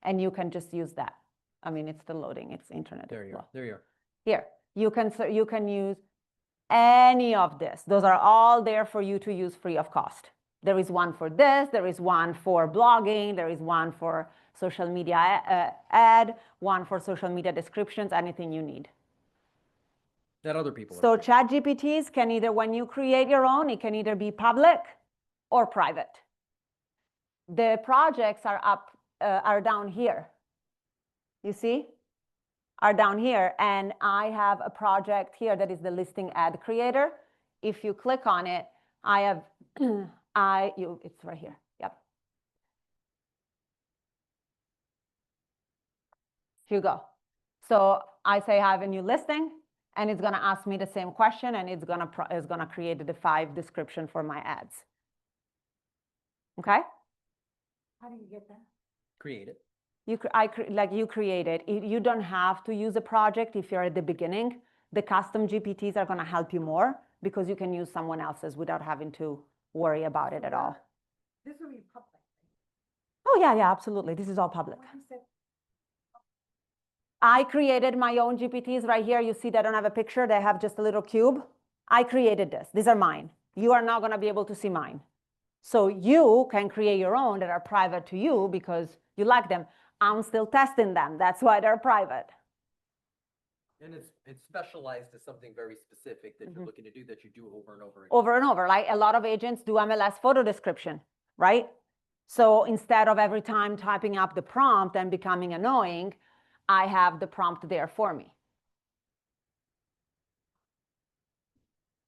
And you can just use that. I mean, it's still loading, it's internet. There you are, there you are. Here, you can use any of this. Those are all there for you to use free of cost. There is one for this, there is one for blogging, there is one for social media ad, one for social media descriptions, anything you need. That other people. So ChatGPTs can either, when you create your own, it can either be public or private. The projects are down here. You see? Are down here, and I have a project here that is the listing ad creator. If you click on it, I have it's right here. Yep. Here you go. So I say I have a new listing, and it's gonna ask me the same question, and it's gonna create the 5 description for my ads. Okay? How do you get that? Create it. You create it. You don't have to use a project if you're at the beginning. The custom GPTs are gonna help you more because you can use someone else's without having to worry about it at all. This will be public. Oh, yeah, absolutely. This is all public. I created my own GPTs right here. You see they don't have a picture. They have just a little cube. I created this. These are mine. You are not going to be able to see mine. So you can create your own that are private to you because you like them. I'm still testing them. That's why they're private. And it's specialized to something very specific that you're looking to do that you do over and over again. Over and over. Like a lot of agents do MLS photo description, right? So instead of every time typing up the prompt and becoming annoying, I have the prompt there for me.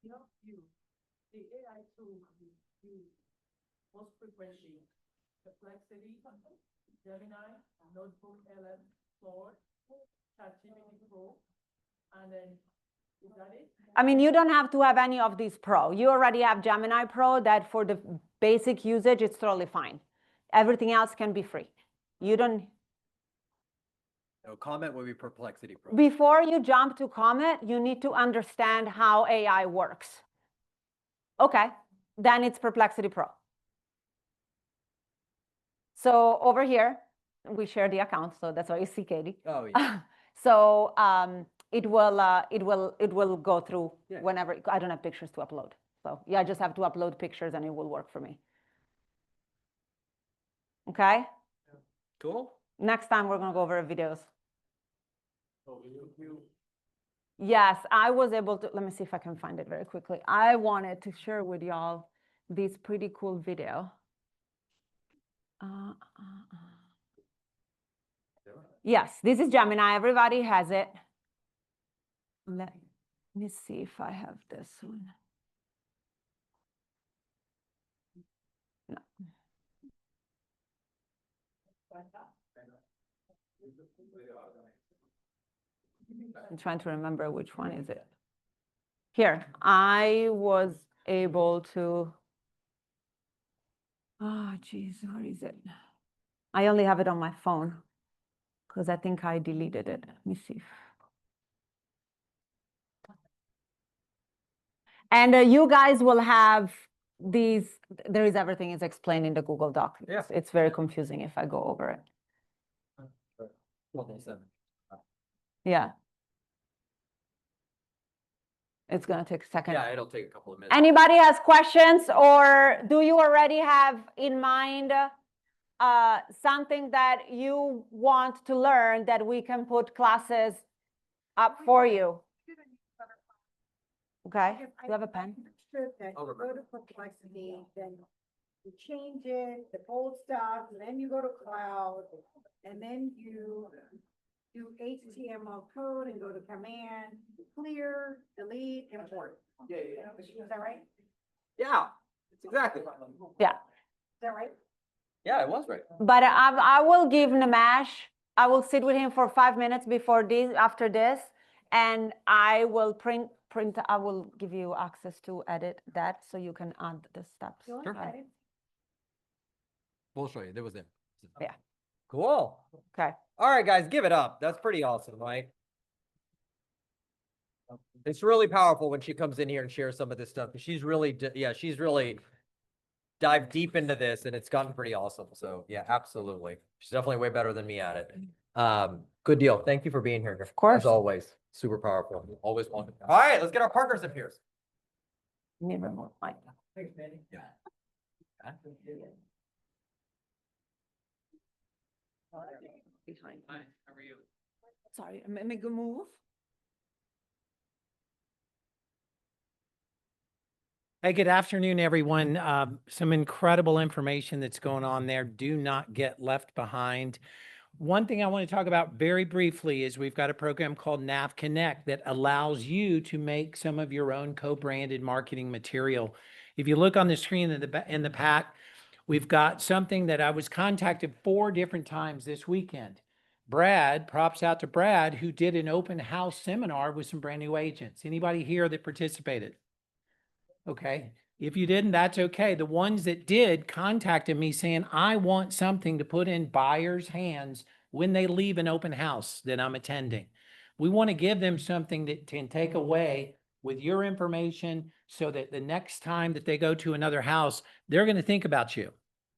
The AI tool you most frequently, Perplexity, Gemini, Notebook LM, Claude, ChatGPT Pro, and then is that it? I mean, you don't have to have any of these Pro. You already have Gemini Pro that for the basic usage, it's totally fine. Everything else can be free. You don't. No, Comment will be Perplexity Pro. Before you jump to Comment, you need to understand how AI works. Okay, then it's Perplexity Pro. So over here, we share the account, so that's why you see Katie. Oh yeah. So it will go through whenever. I don't have pictures to upload, so yeah, I just have to upload pictures and it will work for me. Okay. Cool. Next time we're gonna go over videos. Oh, Yes, I was able to. Let me see if I can find it very quickly. I wanted to share with y'all this pretty cool video. Yes, this is Gemini. Everybody has it. Let me see if I have this one. No. I'm trying to remember which one is it. Here, I was able to. Oh, geez, where is it? I only have it on my phone because I think I deleted it. Let me see. And you guys will have these. There is everything is explained in the Google Doc. Yeah. It's very confusing if I go over it. Yeah. It's going to take a second. Yeah, it'll take a couple of minutes. Anybody has questions, or do you already have in mind something that you want to learn that we can put classes up for you? Okay, you have a pen? Go to complexity, then you change it, the old stuff, and then you go to cloud, and then you do HTML code and go to command, clear, delete, import. Yeah. Is that right? Yeah, it's exactly. Yeah. Is that right? Yeah, it was right. But I will give Namash, I will sit with him for 5 minutes before this, after this, and I will I will give you access to edit that so you can add the steps. You want Sure. to edit? We'll show you. There was it. Yeah. Cool. Okay. All right, guys, give it up. That's pretty awesome, right? It's really powerful when she comes in here and shares some of this stuff. She's really, she's really dived deep into this, and it's gotten pretty awesome. So yeah, absolutely. She's definitely way better than me at it. Good deal. Thank you for being here. Of course. As always, super powerful. Always welcome. All right, let's get our partners up here. Need remote mic. Thanks, Mandy. Yeah. Behind. Hi, how are you? Sorry, make a move. Hey, good afternoon, everyone. Some incredible information that's going on there. Do not get left behind. One thing I want to talk about very briefly is we've got a program called NAV Connect that allows you to make some of your own co-branded marketing material. If you look on the screen in the pack, we've got something that I was contacted 4 different times this weekend. Brad, props out to Brad, who did an open house seminar with some brand new agents. Anybody here that participated? Okay. If you didn't, that's okay. The ones that did contacted me saying, I want something to put in buyers' hands when they leave an open house that I'm attending. We want to give them something that can take away with your information so that the next time that they go to another house, they're going to think about you.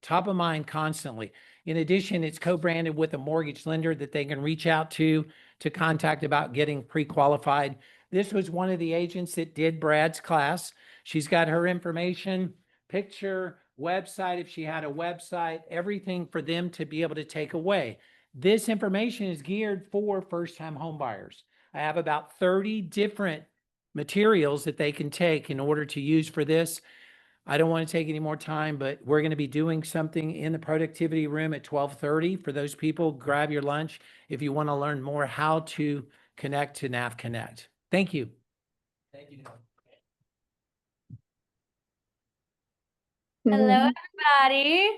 Top of mind constantly. In addition, it's co-branded with a mortgage lender that they can reach out to contact about getting pre-qualified. This was one of the agents that did Brad's class. She's got her information, picture, website, if she had a website, everything for them to be able to take away. This information is geared for first-time home buyers. I have about 30 different materials that they can take in order to use for this. I don't want to take any more time, but we're going to be doing something in the productivity room at 12:30. For those people, grab your lunch if you want to learn more how to connect to NAV Connect. Thank you. Thank you. Hello, everybody.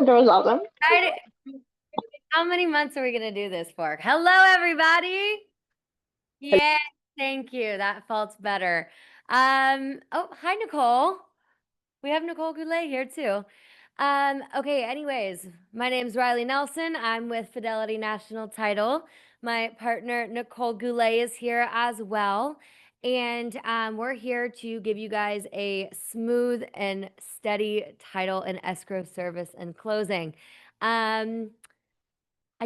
That was awesome. How many months are we going to do this for? Hello, everybody. Yeah, thank you. That felt better. Oh, hi, Nicole. We have Nicole Goulet here too. Okay, anyways, my name's Riley Nelson. I'm with Fidelity National Title. My partner, Nicole Goulet, is here as well. And we're here to give you guys a smooth and steady title and escrow service and closing. I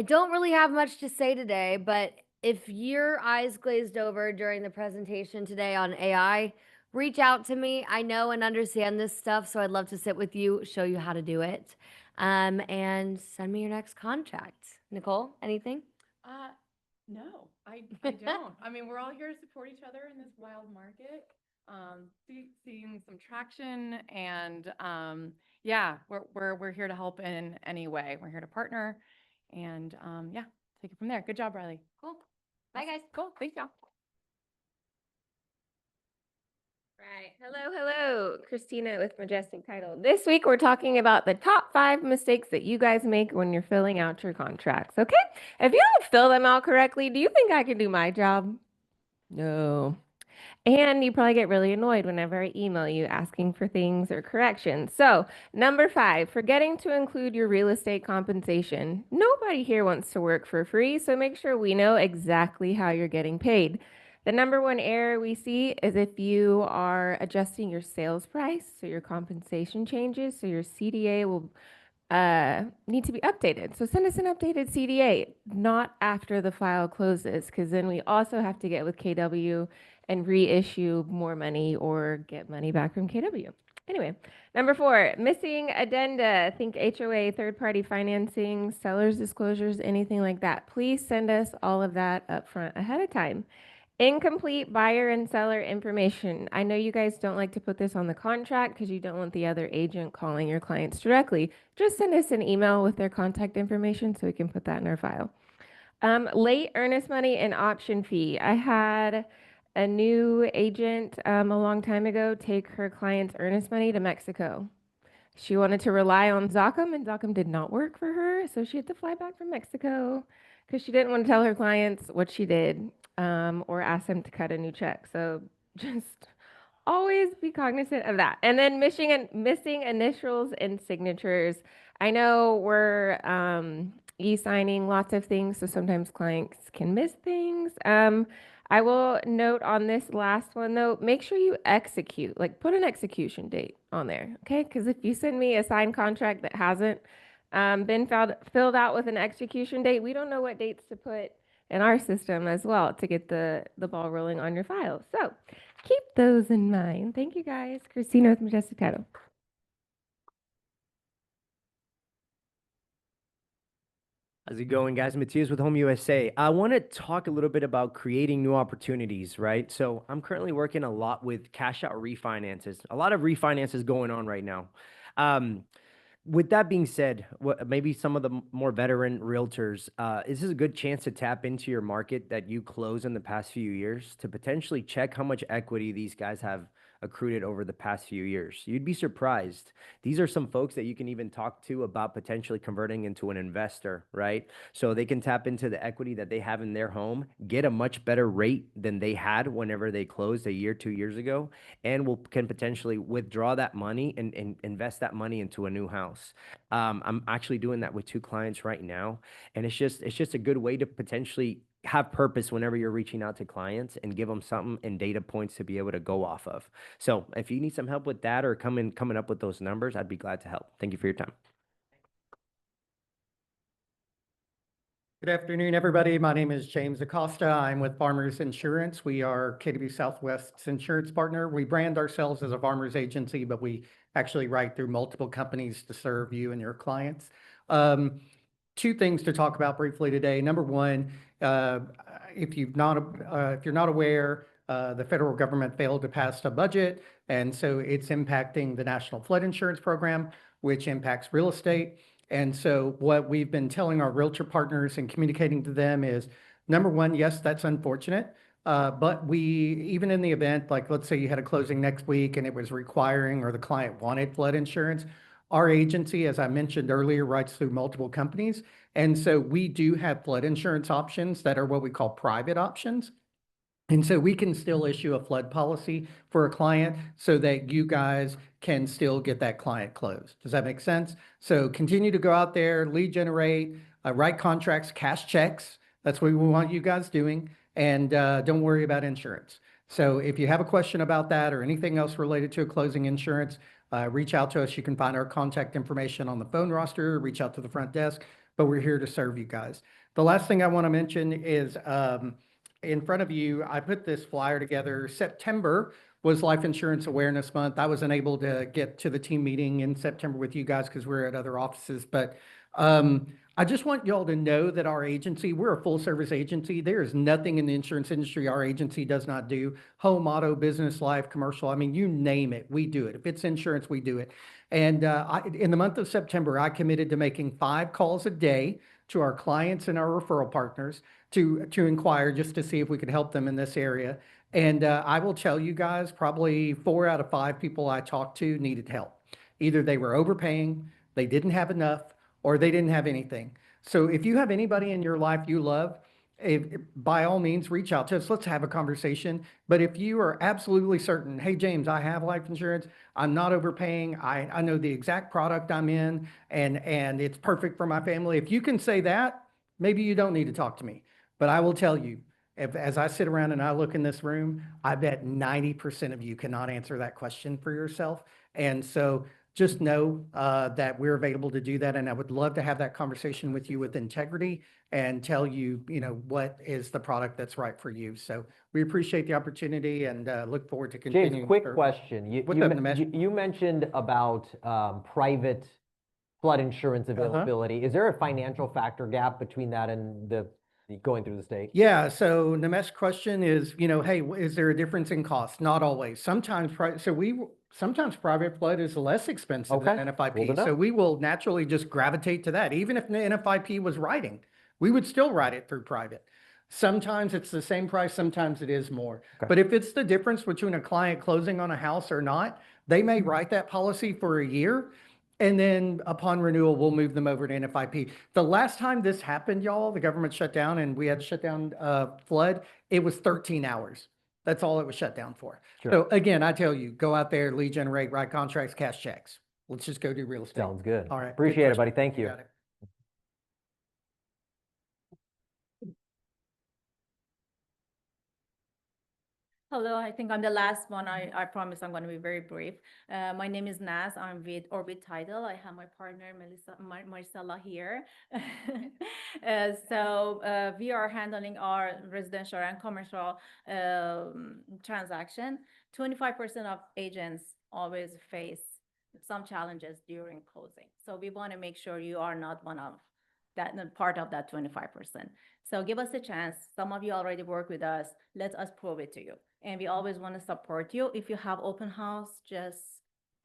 don't really have much to say today, but if your eyes glazed over during the presentation today on AI, reach out to me. I know and understand this stuff, so I'd love to sit with you, show you how to do it, and send me your next contract. Nicole, anything? No, I don't. I mean, we're all here to support each other in this wild market. Seeing some traction, and yeah, we're here to help in any way. We're here to partner And yeah, take it from there. Good job, Riley. Cool. Bye, guys. Cool. Thanks, y'all. Right. Hello. Christina with Majestic Title. This week we're talking about the top 5 mistakes that you guys make when you're filling out your contracts. Okay? If you don't fill them out correctly, do you think I can do my job? No. And you probably get really annoyed whenever I email you asking for things or corrections. So, number 5, forgetting to include your real estate compensation. Nobody here wants to work for free, so make sure we know exactly how you're getting paid. The number 1 error we see is if you are adjusting your sales price, so your compensation changes, so your CDA will need to be updated. So send us an updated CDA, not after the file closes, because then we also have to get with KW and reissue more money or get money back from KW. Anyway, number 4, missing addenda. Think HOA, third-party financing, seller's disclosures, anything like that. Please send us all of that up front ahead of time. Incomplete buyer and seller information. I know you guys don't like to put this on the contract because you don't want the other agent calling your clients directly. Just send us an email with their contact information so we can put that in our file. Late earnest money and option fee. I had a new agent a long time ago take her client's earnest money to Mexico. She wanted to rely on Zachem, and Zachem did not work for her, so she had to fly back from Mexico because she didn't want to tell her clients what she did or ask them to cut a new check. So just always be cognizant of that. And then missing initials and signatures. I know we're e-signing lots of things, so sometimes clients can miss things. I will note on this last one though, make sure you execute, like put an execution date on there, okay? Because if you send me a signed contract that hasn't been filled out with an execution date, we don't know what dates to put in our system as well to get the ball rolling on your file. So keep those in mind. Thank you guys. Christina with Majestic Title. How's it going, guys? Matthias with Home USA. I want to talk a little bit about creating new opportunities, right? So I'm currently working a lot with cash out refinances. A lot of refinances going on right now. With that being said, maybe some of the more veteran realtors, this is a good chance to tap into your market that you closed in the past few years to potentially check how much equity these guys have accrued over the past few years. You'd be surprised. These are some folks that you can even talk to about potentially converting into an investor, right? So they can tap into the equity that they have in their home, get a much better rate than they had whenever they closed a year, 2 years ago, and can potentially withdraw that money and invest that money into a new house. I'm actually doing that with 2 clients right now, and it's just a good way to potentially have purpose whenever you're reaching out to clients and give them something and data points to be able to go off of. So if you need some help with that or coming up with those numbers, I'd be glad to help. Thank you for your time. Good afternoon, everybody. My name is James Acosta. I'm with Farmers Insurance. We are KW Southwest's insurance partner. We brand ourselves as a farmers agency, but we actually write through multiple companies to serve you and your clients. 2 things to talk about briefly today. Number 1, if you're not aware, the federal government failed to pass a budget, and so it's impacting the National Flood Insurance Program, which impacts real estate. And so what we've been telling our realtor partners and communicating to them is, number 1, yes, that's unfortunate. But even in the event, like let's say you had a closing next week and it was requiring or the client wanted flood insurance, our agency, as I mentioned earlier, writes through multiple companies. And so we do have flood insurance options that are what we call private options. And so we can still issue a flood policy for a client so that you guys can still get that client closed. Does that make sense? So continue to go out there, lead generate, write contracts, cash checks. That's what we want you guys doing. And don't worry about insurance. So if you have a question about that or anything else related to a closing insurance, reach out to us. You can find our contact information on the phone roster, reach out to the front desk, but we're here to serve you guys. The last thing I want to mention is in front of you, I put this flyer together. September was Life Insurance Awareness Month. I wasn't able to get to the team meeting in September with you guys because we're at other offices, but I just want y'all to know that our agency, we're a full service agency. There is nothing in the insurance industry our agency does not do. Home, auto, business, life, commercial. I mean, you name it, we do it. If it's insurance, we do it. And in the month of September, I committed to making 5 calls a day to our clients and our referral partners to inquire just to see if we could help them in this area. And I will tell you guys, probably 4 out of 5 people I talked to needed help. Either they were overpaying, they didn't have enough, or they didn't have anything. So if you have anybody in your life you love, by all means, reach out to us. Let's have a conversation. But if you are absolutely certain, hey, James, I have life insurance. I'm not overpaying. I know the exact product I'm in and it's perfect for my family. If you can say that, maybe you don't need to talk to me. But I will tell you, as I sit around and I look in this room, I bet 90% of you cannot answer that question for yourself. And so just know that we're available to do that. And I would love to have that conversation with you with integrity and tell you, what is the product that's right for you. So we appreciate the opportunity and look forward to continuing. James, quick question. You mentioned about private flood insurance availability. Is there a financial factor gap between that and the going through the state? Yeah. So Nimesh's question is, hey, is there a difference in cost? Not always. Sometimes private flood is less expensive than NFIP. So we will naturally just gravitate to that. Even if the NFIP was writing, we would still write it through private. Sometimes it's the same price, sometimes it is more. But if it's the difference between a client closing on a house or not, they may write that policy for a year. And then upon renewal, we'll move them over to NFIP. The last time this happened, y'all, the government shut down and we had shut down flood, it was 13 hours. That's all it was shut down for. Sure. So again, I tell you, go out there, lead generate, write contracts, cash checks. Let's just go do real estate. Sounds good. All right. Appreciate it, buddy. Thank you. Got it. Hello, I think I'm the last one. I promise I'm going to be very brief. My name is Naz. I'm with Orbit Title. I have my partner, Marcella here. We are handling our residential and commercial transaction. 25% of agents always face some challenges during closing. So we want to make sure you are not one of that, part of that 25%. So give us a chance. Some of you already work with us. Let us prove it to you. And we always want to support you. If you have open house, just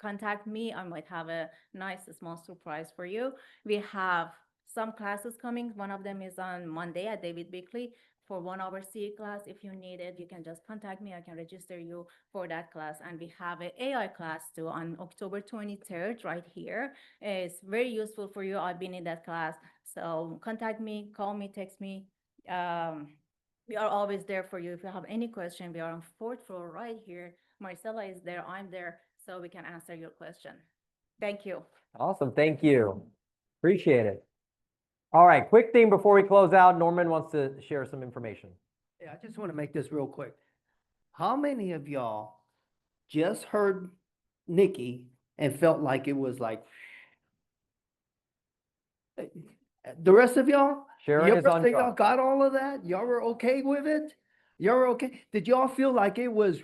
contact me. I might have a nice small surprise for you. We have some classes coming. One of them is on Monday at David Bickley for 1 hour CE class. If you need it, you can just contact me. I can register you for that class. And we have an AI class too on October 23rd right here. It's very useful for you. I've been in that class. So contact me, call me, text me. We are always there for you. If you have any question, we are on 4th floor right here. Marcella is there, I'm there, so we can answer your question. Thank you. Awesome, thank you. Appreciate it. All right, quick thing before we close out. Norman wants to share some information. Yeah, I just want to make this real quick. How many of y'all just heard Nikki and felt like it was like, the rest of y'all? Sharon is on Y'all track. got all of that? Y'all were okay with it? Y'all were okay? Did y'all feel like it was?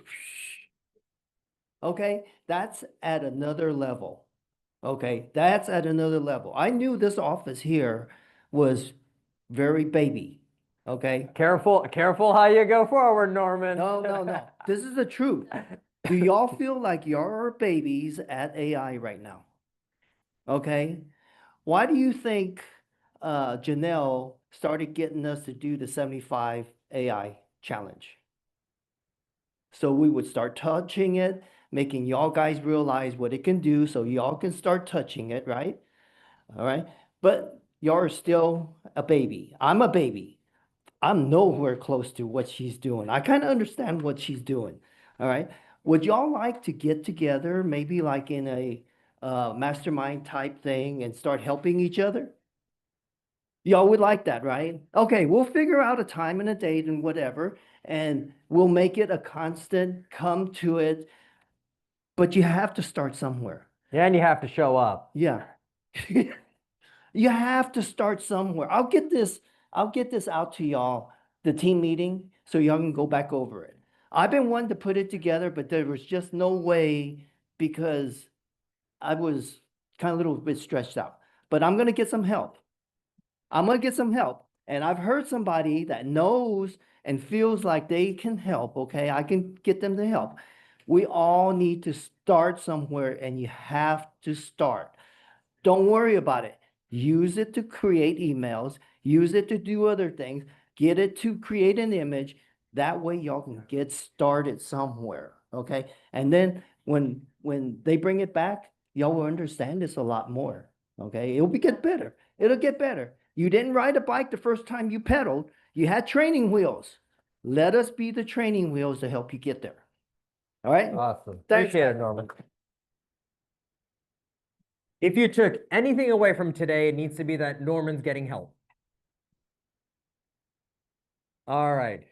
Okay, that's at another level. Okay, that's at another level. I knew this office here was very baby. Okay. Careful how you go forward, Norman. No. This is the truth. Do y'all feel like y'all are babies at AI right now? Okay. Why do you think Janelle started getting us to do the 75 AI challenge? So we would start touching it, making y'all guys realize what it can do so y'all can start touching it, right? All right. But y'all are still a baby. I'm a baby. I'm nowhere close to what she's doing. I kind of understand what she's doing. All right. Would y'all like to get together, maybe like in a mastermind type thing and start helping each other? Y'all would like that, right? Okay, we'll figure out a time and a date and whatever, and we'll make it a constant, come to it. But you have to start somewhere. Yeah, and you have to show up. Yeah. You have to start somewhere. I'll get this out to y'all, the team meeting, so y'all can go back over it. I've been wanting to put it together, but there was just no way because I was kind of a little bit stretched out. But I'm going to get some help. And I've heard somebody that knows and feels like they can help, okay? I can get them to help. We all need to start somewhere, and you have to start. Don't worry about it. Use it to create emails. use it to do other things, get it to create an image. That way y'all can get started somewhere, okay? And then when they bring it back, y'all will understand this a lot more, okay? Get better. It'll get better. You didn't ride a bike the first time you pedaled. You had training wheels. Let us be the training wheels to help you get there. All right? Awesome. Thanks, Appreciate it, guys. Norman. If you took anything away from today, it needs to be that Norman's getting help. All right.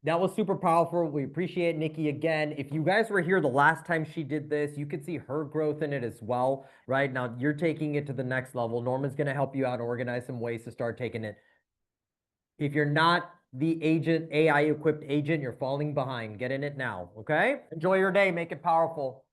That was super powerful. We appreciate Nikki again. If you guys were here the last time she did this, you could see her growth in it as well, right? Now you're taking it to the next level. Norman's going to help you out and organize some ways to start taking it. If you're not the agent, AI equipped agent, you're falling behind. Get in it now, okay? Enjoy your day. Make it powerful.